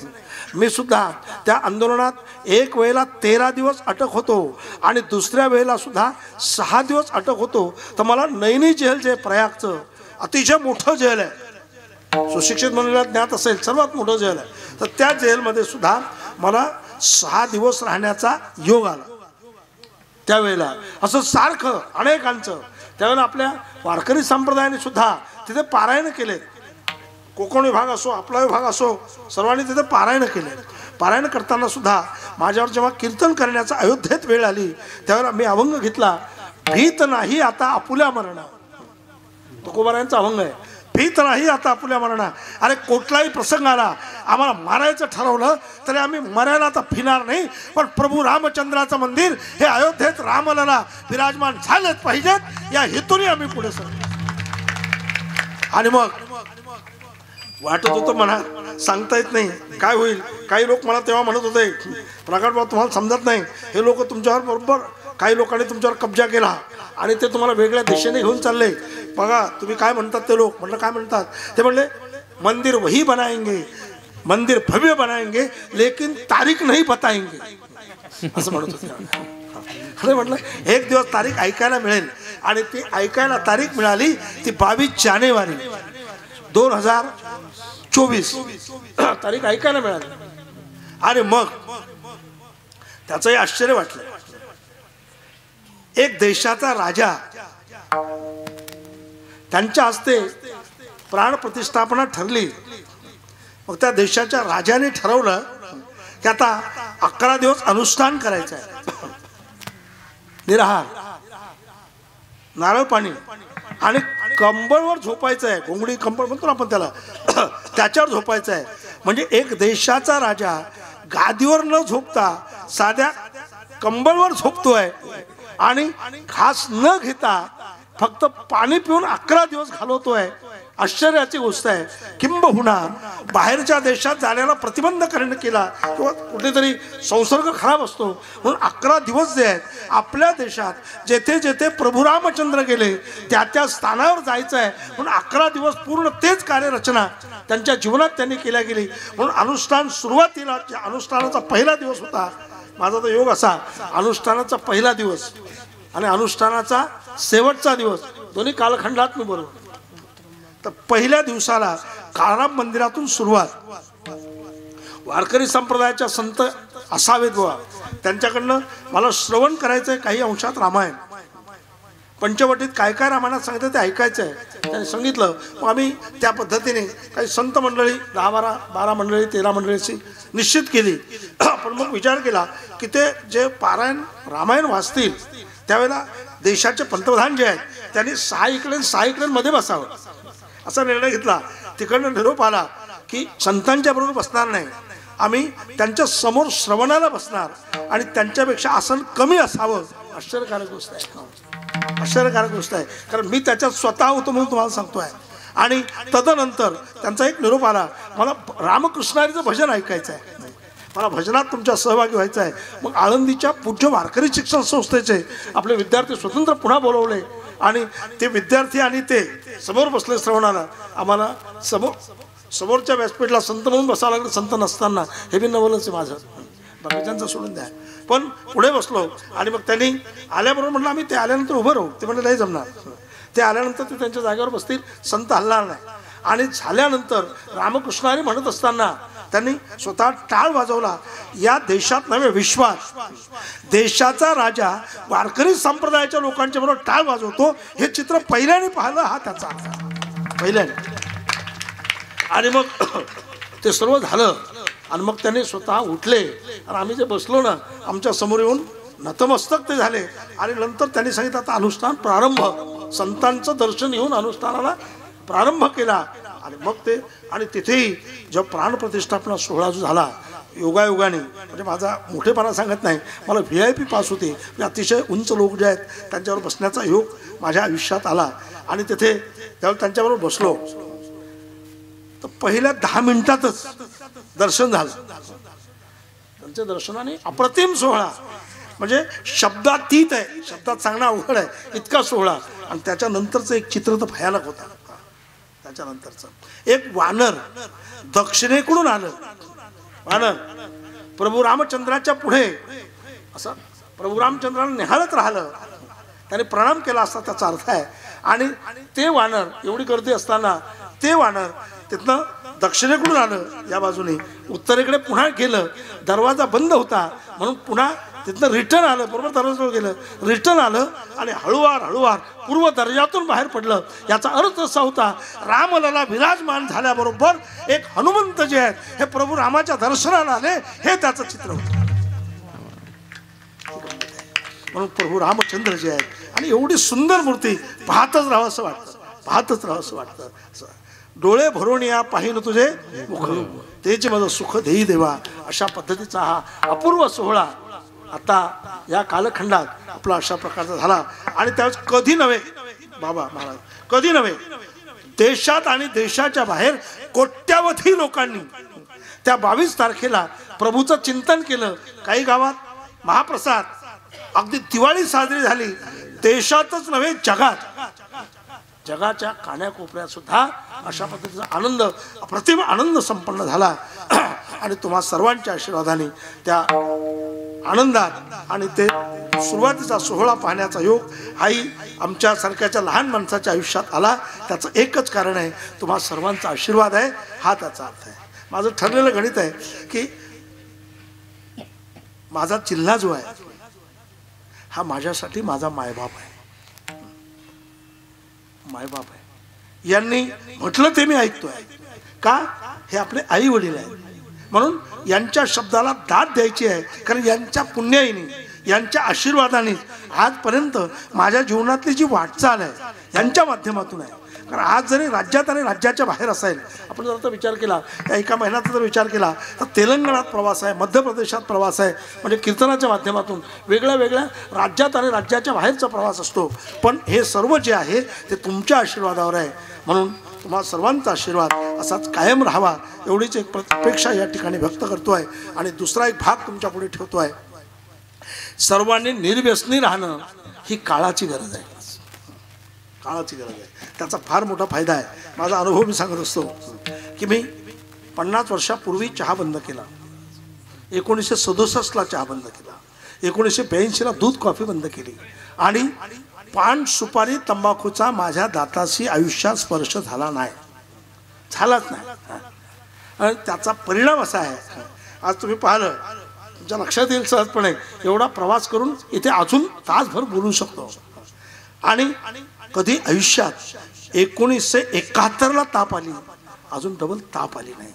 मी सुद्धा त्या आंदोलनात एक वेळेला 13 दिवस अटक होतो आणि दुसऱ्या वेळेला सुद्धा 6 दिवस अटक होतो। तर मला नैनी जेल जे प्रयागचं अतिशय मोठं जेल आहे, सुशिक्षित मंडळात ज्ञात असेल सर्वात मोठं जेल आहे, तर त्या जेलमध्ये सुद्धा मला 6 दिवस राहण्याचा योग आला। त्यावेळेला असं सारखं अनेकांचं, त्यावेळेला आपल्या वारकरी संप्रदायाने सुद्धा तिथे पारायण केले, कोकण विभाग असो आपला विभाग असो सर्वांनी तिथे पारायण केले। पारायण करताना सुद्धा माझ्यावर जेव्हा कीर्तन करण्याचा अयोध्येत वेळ आली त्यावेळेला मी अभंग घेतला, भीत नाही आता आपुल्या मरणा, तुकोबारायांचा अभंग आहे, भीत नाही आता आपुल्या मरणा। अरे कुठलाही प्रसंग आला, आम्हाला मारायचं ठरवलं तरी आम्ही मरायला आता फिरणार नाही, पण प्रभू रामचंद्राचं मंदिर हे अयोध्येत रामलला विराजमान झालेच पाहिजेत या हेतूने आम्ही पुढे सरतो। आणि मग वाटत होतं म्हणा, सांगता येत नाही काय होईल। काही लोक मला तेव्हा म्हणत होते, प्रकाश बाबा तुम्हाला समजत नाही, हे लोक तुमच्यावर बरोबर काही लोकांनी तुमच्यावर कब्जा केला आणि ते तुम्हाला वेगळ्या दिशेने घेऊन चालले, बघा तुम्ही काय म्हणतात ते लोक। म्हटलं काय म्हणतात? ते म्हणले मंदिर वही बनाएंगे, मंदिर भव्य बनाएंगे, लेकिन तारीख नहीं बताएंगे असं म्हणत होते. अरे म्हटलं एक दिवस तारीख ऐकायला मिळेल, आणि ती ऐकायला तारीख मिळाली ती 22 जानेवारी 2024 तारीख ऐकायला मिळाली. आणि मग त्याचंही आश्चर्य वाटलं. एक देशाचा राजा, त्यांच्या हस्ते प्राण प्रतिष्ठापना ठरली. मग त्या देशाच्या राजाने ठरवलं की आता 11 दिवस अनुष्ठान करायचं आहे. निराहार, नारळ पाणी, आणि कंबळवर झोपायचं आहे. घोंगडी कंबळ म्हणतो ना आपण त्याला, त्याच्यावर झोपायचं आहे. म्हणजे एक देशाचा राजा गादीवर न झोपता साध्या कंबळवर झोपतोय, आणि घास न घेता फक्त पाणी पिऊन 11 दिवस घालवतोय. आश्चर्याची गोष्ट आहे. किंबहुना बाहेरच्या देशात जाण्याला प्रतिबंध करण्यात केला किंवा कुठेतरी संसर्ग खराब असतो म्हणून 11 दिवस जे आहेत आपल्या देशात जेथे जेथे प्रभू रामचंद्र गेले त्या त्या स्थानावर जायचं आहे म्हणून 11 दिवस पूर्ण तेच कार्यरचना त्यांच्या जीवनात त्यांनी केल्या गेली. म्हणून अनुष्ठान सुरुवातीला अनुष्ठानाचा पहिला दिवस होता. माझा तर योग असा, अनुष्ठानाचा पहिला दिवस आणि अनुष्ठानाचा शेवटचा दिवस दोन्ही कालखंडात मी बरोबर. तर पहिल्या दिवसाला काळाराम मंदिरातून सुरुवात. वारकरी संप्रदायाच्या संत असावेत बाबा, त्यांच्याकडनं मला श्रवण करायचंय काही अंशात रामायण. पंचवटीत काय काय रामायणात सांगितलं ते ऐकायचं आहे. त्यांनी सांगितलं. मग आम्ही त्या पद्धतीने काही संत मंडळी 10-12 मंडळी 13 मंडळीची निश्चित केली. पण मग विचार केला की ते जे पारायण रामायण वाचतील त्यावेळेला देशाचे पंतप्रधान जे आहेत त्यांनी 6 इकडे 6 इकडे मध्ये बसावं असा निर्णय घेतला. तिकडनं निरोप आला की संतांच्या बरोबर बसणार नाही, आम्ही त्यांच्या समोर श्रवणाला बसणार आणि त्यांच्यापेक्षा आसन कमी असावं. आश्चर्यकारक गोष्ट आहे, आश्चर्यकारक गोष्ट आहे. कारण मी त्याच्यात स्वतः होतो म्हणून तुम्हाला सांगतोय. आणि तदनंतर त्यांचा एक निरोप आला, मला रामकृष्णारीचं भजन ऐकायचं आहे, मला भजनात तुमच्या सहभागी व्हायचं आहे. मग आळंदीच्या पूज्य वारकरी शिक्षण संस्थेचे आपले विद्यार्थी स्वतंत्र पुन्हा बोलवले आणि ते विद्यार्थी आणि ते समोर बसले श्रवणाला. आम्हाला समोरच्या व्यासपीठला संत म्हणून बसावं लागलं, संत नसताना. हे बी नवलच आहे माझं, बाकीच्यांचं सोडून द्या. पण पुढे बसलो आणि मग त्यांनी आल्याबरोबर म्हटलं आम्ही ते आल्यानंतर उभं राहू. ते म्हणले नाही जमणार. ते आल्यानंतर ते त्यांच्या जागेवर बसतील, संत हलणार नाही. आणि झाल्यानंतर रामकृष्णारी म्हणत असताना त्यांनी स्वतः टाळ वाजवला. या देशात नव्हे विश्वात देशाचा राजा वारकरी संप्रदायाच्या लोकांच्या बरोबर टाळ वाजवतो हे चित्र पहिल्याने पाहिलं, हा त्याचा पहिल्याने. आणि मग ते सर्व झालं आणि मग त्यांनी स्वतः उठले आणि आम्ही जे बसलो ना आमच्या समोर येऊन नतमस्तक ते झाले. आणि नंतर त्यांनी सांगितलं आता अनुष्ठान प्रारंभ. संतांचं दर्शन घेऊन अनुष्ठानाला प्रारंभ केला. आणि मग ते आणि तिथेही जेव्हा प्राणप्रतिष्ठापना सोहळा जो झाला योगायोगाने, म्हणजे माझा मोठेपणा सांगत नाही, मला VIP पास होते, अतिशय उंच लोक जे आहेत त्यांच्यावर बसण्याचा योग माझ्या आयुष्यात आला. आणि तिथे जेव्हा त्यांच्याबरोबर बसलो तर पहिल्या 10 मिनिटातच दर्शन झालं. त्यांच्या दर्शनाने अप्रतिम सोहळा, म्हणजे शब्दातीत आहे, शब्दात सांगणं अवघड आहे इतका सोहळा. आणि त्याच्यानंतरचं एक चित्र तर भयानक होता. त्याच्यानंतरचं एक वानर दक्षिणेकडून आलं. वानर प्रभू रामचंद्राच्या पुढे असं प्रभू रामचंद्राला निहाळत राहिलं. त्याने प्रणाम केला असता त्याचा अर्थ आहे. आणि ते वानर एवढी गर्दी असताना ते वानर तिथनं दक्षिणेकडून आलं या बाजूने, उत्तरेकडे पुन्हा गेलं. दरवाजा बंद होता म्हणून पुन्हा तिथनं रिटर्न आलं, बरोबर दरवाजावर गेलं, रिटर्न आलं आणि हळूवार पूर्व दर्जातून बाहेर पडलं. याचा अर्थ असा होता रामलला विराजमान झाल्याबरोबर एक हनुमंत जे आहेत हे प्रभू रामाच्या दर्शनाला आले, हे त्याचं चित्र होतं. म्हणून प्रभू रामचंद्र जे आहेत आणि एवढी सुंदर मूर्ती पाहतच राहावं असं वाटतं, पाहतच राहावं असं वाटतं. डोळे भरून या पाहिन तुझे मुख, तेच माझं सुख देई देवा. अशा पद्धतीचा हा अपूर्व सोहळा आता या कालखंडात आपला अशा प्रकारचा झाला. आणि त्यावेळेस कधी नव्हे बाबा महाराज, कधी नव्हे देशात आणि देशाच्या बाहेर कोट्यावधी लोकांनी त्या 22 तारखेला प्रभूचं चिंतन केलं. काही गावात महाप्रसाद, अगदी दिवाळी साजरी झाली. देशातच नव्हे जगात जगाच्या कानाकोपऱ्यात सुद्धा अशा पद्धतीचा आनंद, अप्रतिम आनंद संपन्न झाला आणि तुम्हा सर्वांच्या आशीर्वादाने त्या आनंदात आणि ते सुरुवातीचा सोहळा पाहण्याचा योग हाही आमच्या सारख्याच्या लहान माणसाच्या आयुष्यात आला. त्याचं एकच कारण आहे, तुम्हा सर्वांचा आशीर्वाद आहे, हा त्याचा अर्थ आहे. माझं ठरलेलं गणित आहे की माझा चिल्ला जो आहे हा माझ्यासाठी माझा मायबाप आहे. मायबाप आहे यांनी म्हटलं ते मी ऐकतोय का, हे आपले आई वडील आहेत म्हणून यांच्या शब्दाला दाद द्यायची आहे. कारण यांच्या पुण्याईने, यांच्या आशीर्वादाने आजपर्यंत माझ्या जीवनातली जी वाटचाल आहे यांच्या माध्यमातून आहे. कारण आज जरी राज्यात आणि राज्याच्या बाहेर असेल, आपण जर आता विचार केला, या एका महिन्याचा जर विचार केला तर तेलंगणात प्रवास आहे, मध्य प्रदेशात प्रवास आहे, म्हणजे कीर्तनाच्या माध्यमातून वेगळ्या वेगळ्या राज्यात आणि राज्याच्या बाहेरचा प्रवास असतो. पण हे सर्व जे आहे ते तुमच्या आशीर्वादावर आहे. म्हणून तुम्हा सर्वांचा आशीर्वाद असाच कायम राहावा एवढीच एक अपेक्षा या ठिकाणी व्यक्त करतो आहे. आणि दुसरा एक भाग तुमच्या पुढे ठेवतो आहे, सर्वांनी निर्व्यसनी राहणं ही काळाची गरज आहे. काळाची गरज आहे, त्याचा फार मोठा फायदा आहे. माझा अनुभव मी सांगत असतो की मी 50 वर्षापूर्वी चहा बंद केला, 1967ला चहा बंद केला, 1982ला दूध कॉफी बंद केली आणि पान सुपारी तंबाखूचा माझ्या दाताशी आयुष्यात स्पर्श झाला नाही, झालाच नाही. आणि त्याचा परिणाम असा आहे, आज तुम्ही पाहिलं, तुमच्या लक्षात येईल सहजपणे, एवढा प्रवास करून इथे अजून तासभर बोलू शकतो. आणि कधी आयुष्यात 1971ला ताप आली, अजून डबल ताप आली नाही.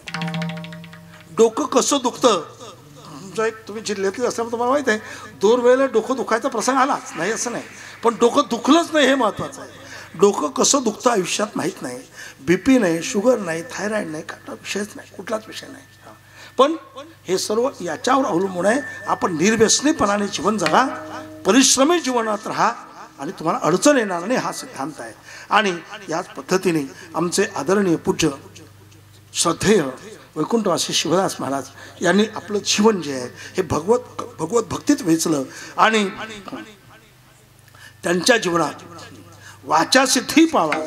डोकं कसं दुखतं, तुमच्या एक तुम्ही जिल्ह्यातली असल्यामुळे तुम्हाला माहित आहे, 2 वेळेला डोकं दुखायचा प्रसंग आलाच नाही असं नाही, पण डोकं दुखलंच नाही हे महत्त्वाचं आहे. डोकं कसं दुखतं आयुष्यात माहीत नाही, BP नाही, शुगर नाही, थायरॉइड नाही, कुठला विषयच नाही, कुठलाच विषय नाही. पण हे सर्व याच्यावर अवलंबून आहे, आपण निर्व्यसनीपणाने जीवन जगा, परिश्रमी जीवनात राहा आणि तुम्हाला अडचण येणार नाही, हा सिद्धांत आहे. आणि याच पद्धतीने आमचे आदरणीय पूज्य श्रद्धेय वैकुंठवासी शिवदास महाराज यांनी आपलं जीवन जे आहे हे भगवत भक्तीत वेचलं आणि त्यांच्या जीवनात वाचा सिद्धी पावा,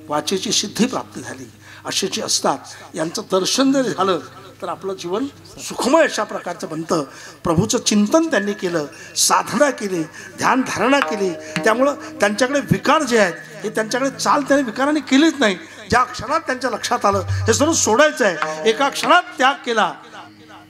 वाचेची सिद्धी प्राप्त झाली अशी जी असतात, यांचं दर्शन जरी झालं तर आपलं जीवन सुखमय अशा प्रकारचं बनतं. प्रभूचं चिंतन त्यांनी केलं, साधना केली, ध्यान धारणा केली, त्यामुळं त्यांच्याकडे विकार जे आहेत हे त्यांच्याकडे चाल त्यांनी विकाराने केलीच नाही. ज्या क्षणात त्यांच्या लक्षात आलं हे सर्व सोडायचं आहे, एका क्षणात त्याग केला,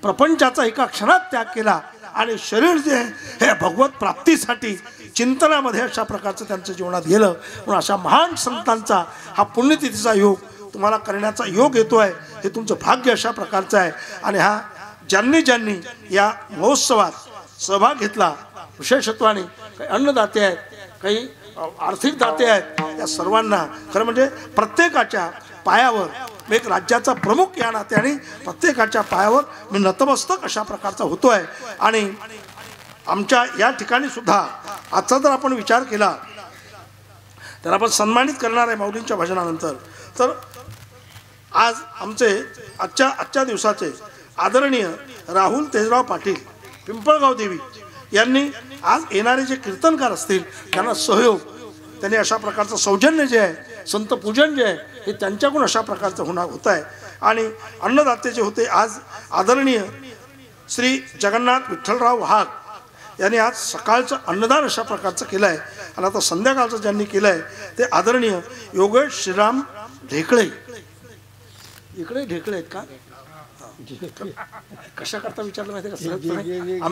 प्रपंचाचा एका क्षणात त्याग केला आणि शरीर जे आहे हे भगवत प्राप्तीसाठी चिंतनामध्ये अशा प्रकारचं त्यांच्या जीवनात गेलं. म्हणून अशा महान संतांचा हा पुण्यतिथीचा योग तुम्हाला करण्याचा योग येतो आहे, हे तुमचं भाग्य अशा प्रकारचं आहे. आणि हा ज्यांनी ज्यांनी या महोत्सवात सहभाग घेतला, विशेषत्वाने काही अन्नदाते आहेत, काही आर्थिक दाते आहेत, या सर्वांना खरं म्हणजे प्रत्येकाच्या पायावर मी एक राज्याचा प्रमुख या नात्याने प्रत्येकाच्या पायावर मी नतमस्तक अशा प्रकारचा होतो आहे. आणि आमच्या या ठिकाणी सुद्धा आजचा जर आपण विचार केला तर आपण सन्मानित करणार आहे माऊलींच्या भजनानंतर. तर आज आमचे आजच्या दिवसाचे आदरणीय राहुल तेजराव पाटील पिंपळगाव देवी यांनी आज येणारे जे कीर्तनकार असतील त्यांना सहयोग, त्यांनी अशा प्रकारचं सौजन्य जे आहे, संत पूजन जे आहे हे त्यांच्याकडून अशा प्रकारचं होत आहे. आणि अन्नदाते जे होते आज आदरणीय श्री जगन्नाथ विठ्ठलराव वाघ यांनी आज सकाळचं अन्नदान अशा प्रकारचं केलं आहे. आणि आता संध्याकाळचं ज्यांनी केलं आहे ते आदरणीय योगेश श्रीराम ढेकळे. इकडे ढेकळे आहेत का, कशा करता विचारलं माहिती का,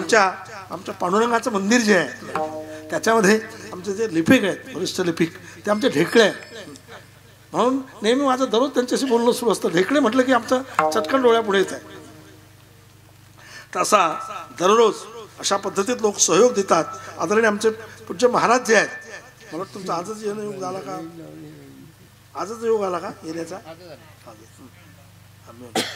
आमच्या पांडुरंगाचं मंदिर जे आहे त्याच्यामध्ये आमचे जे लिपिक आहेत, वरिष्ठ लिपिक, ते आमचे ढेकळे आहेत. म्हणून नेहमी माझं दररोज त्यांच्याशी बोलणं सुरू असतं. ढेकळे म्हटलं की आमचं चटकन डोळ्यापुढेच आहे. तसा दररोज अशा पद्धतीत लोक सहयोग देतात. आदरणीय आमचे पूज्य महाराज जे आहेत, मला वाटतं तुमचा आजच येणं योग झाला का, आजच योग आला का येण्याचा,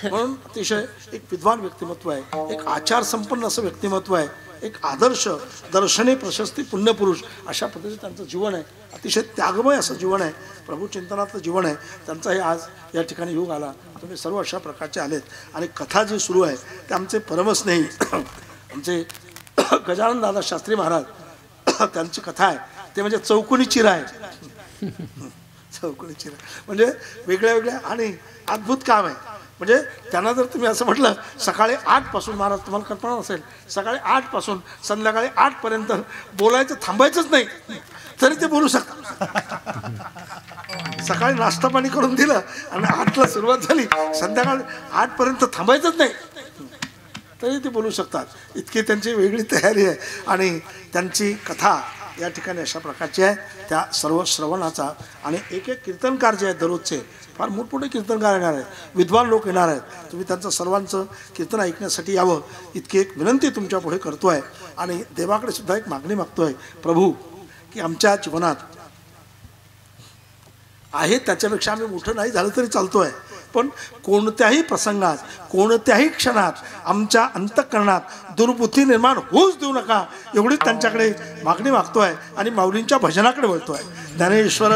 म्हणून अतिशय एक विद्वान व्यक्तिमत्व आहे, एक आचार संपन्न असं व्यक्तिमत्व आहे, एक आदर्श दर्शने प्रशस्ती पुण्यपुरुष अशा पद्धतीचं त्यांचं जीवन आहे. अतिशय त्यागमय असं जीवन आहे, प्रभू चिंतनातलं जीवन आहे त्यांचा. हे आज या ठिकाणी योग आला, तुम्ही सर्व अशा प्रकारचे आलेत. आणि कथा जी सुरू आहे ते आमचे परमस्नेही आमचे गजानन दादा शास्त्री महाराज, त्यांची कथा आहे ते म्हणजे चौकोनी चिरा आहे. चौकडीची म्हणजे वेगळ्या वेगळ्या आणि अद्भुत काम आहे. म्हणजे त्यांना जर तुम्ही असं म्हटलं सकाळी 8 पासून, महाराज तुम्हाला कल्पना असेल, सकाळी 8 पासून संध्याकाळी 8 पर्यंत बोलायचं थांबायचंच नाही तरी ते बोलू शकतात. सकाळी नाश्ता पाणी करून दिलं आणि 8ला सुरुवात झाली, संध्याकाळी 8 पर्यंत थांबायचंच नाही तरी ते बोलू शकतात. इतकी त्यांची वेगळी तयारी आहे. आणि त्यांची कथा या ठिकाणी अशा प्रकारची आहे. त्या सर्व श्रवणाचा आणि एक एक कीर्तनकार जे आहेत दररोजचे फार मोठमोठे कीर्तनकार येणार आहेत, विद्वान लोक येणार आहेत. तुम्ही त्यांचं सर्वांचं कीर्तन ऐकण्यासाठी यावं इतकी एक विनंती तुमच्या पुढे करतो आहे. आणि देवाकडे सुद्धा एक मागणी मागतो आहे, प्रभू की आमच्या जीवनात आहे त्याच्यापेक्षा आम्ही मोठं नाही झालं तरी चालतो आहे, पण कोणत्याही प्रसंगात कोणत्याही क्षणात आमच्या अंतःकरणात दुर्बुद्धी निर्माण होऊच देऊ नका एवढीच त्यांच्याकडे मागणी मागतो आहे. आणि माऊलींच्या भजनाकडे वळतो आहे. ज्ञानेश्वर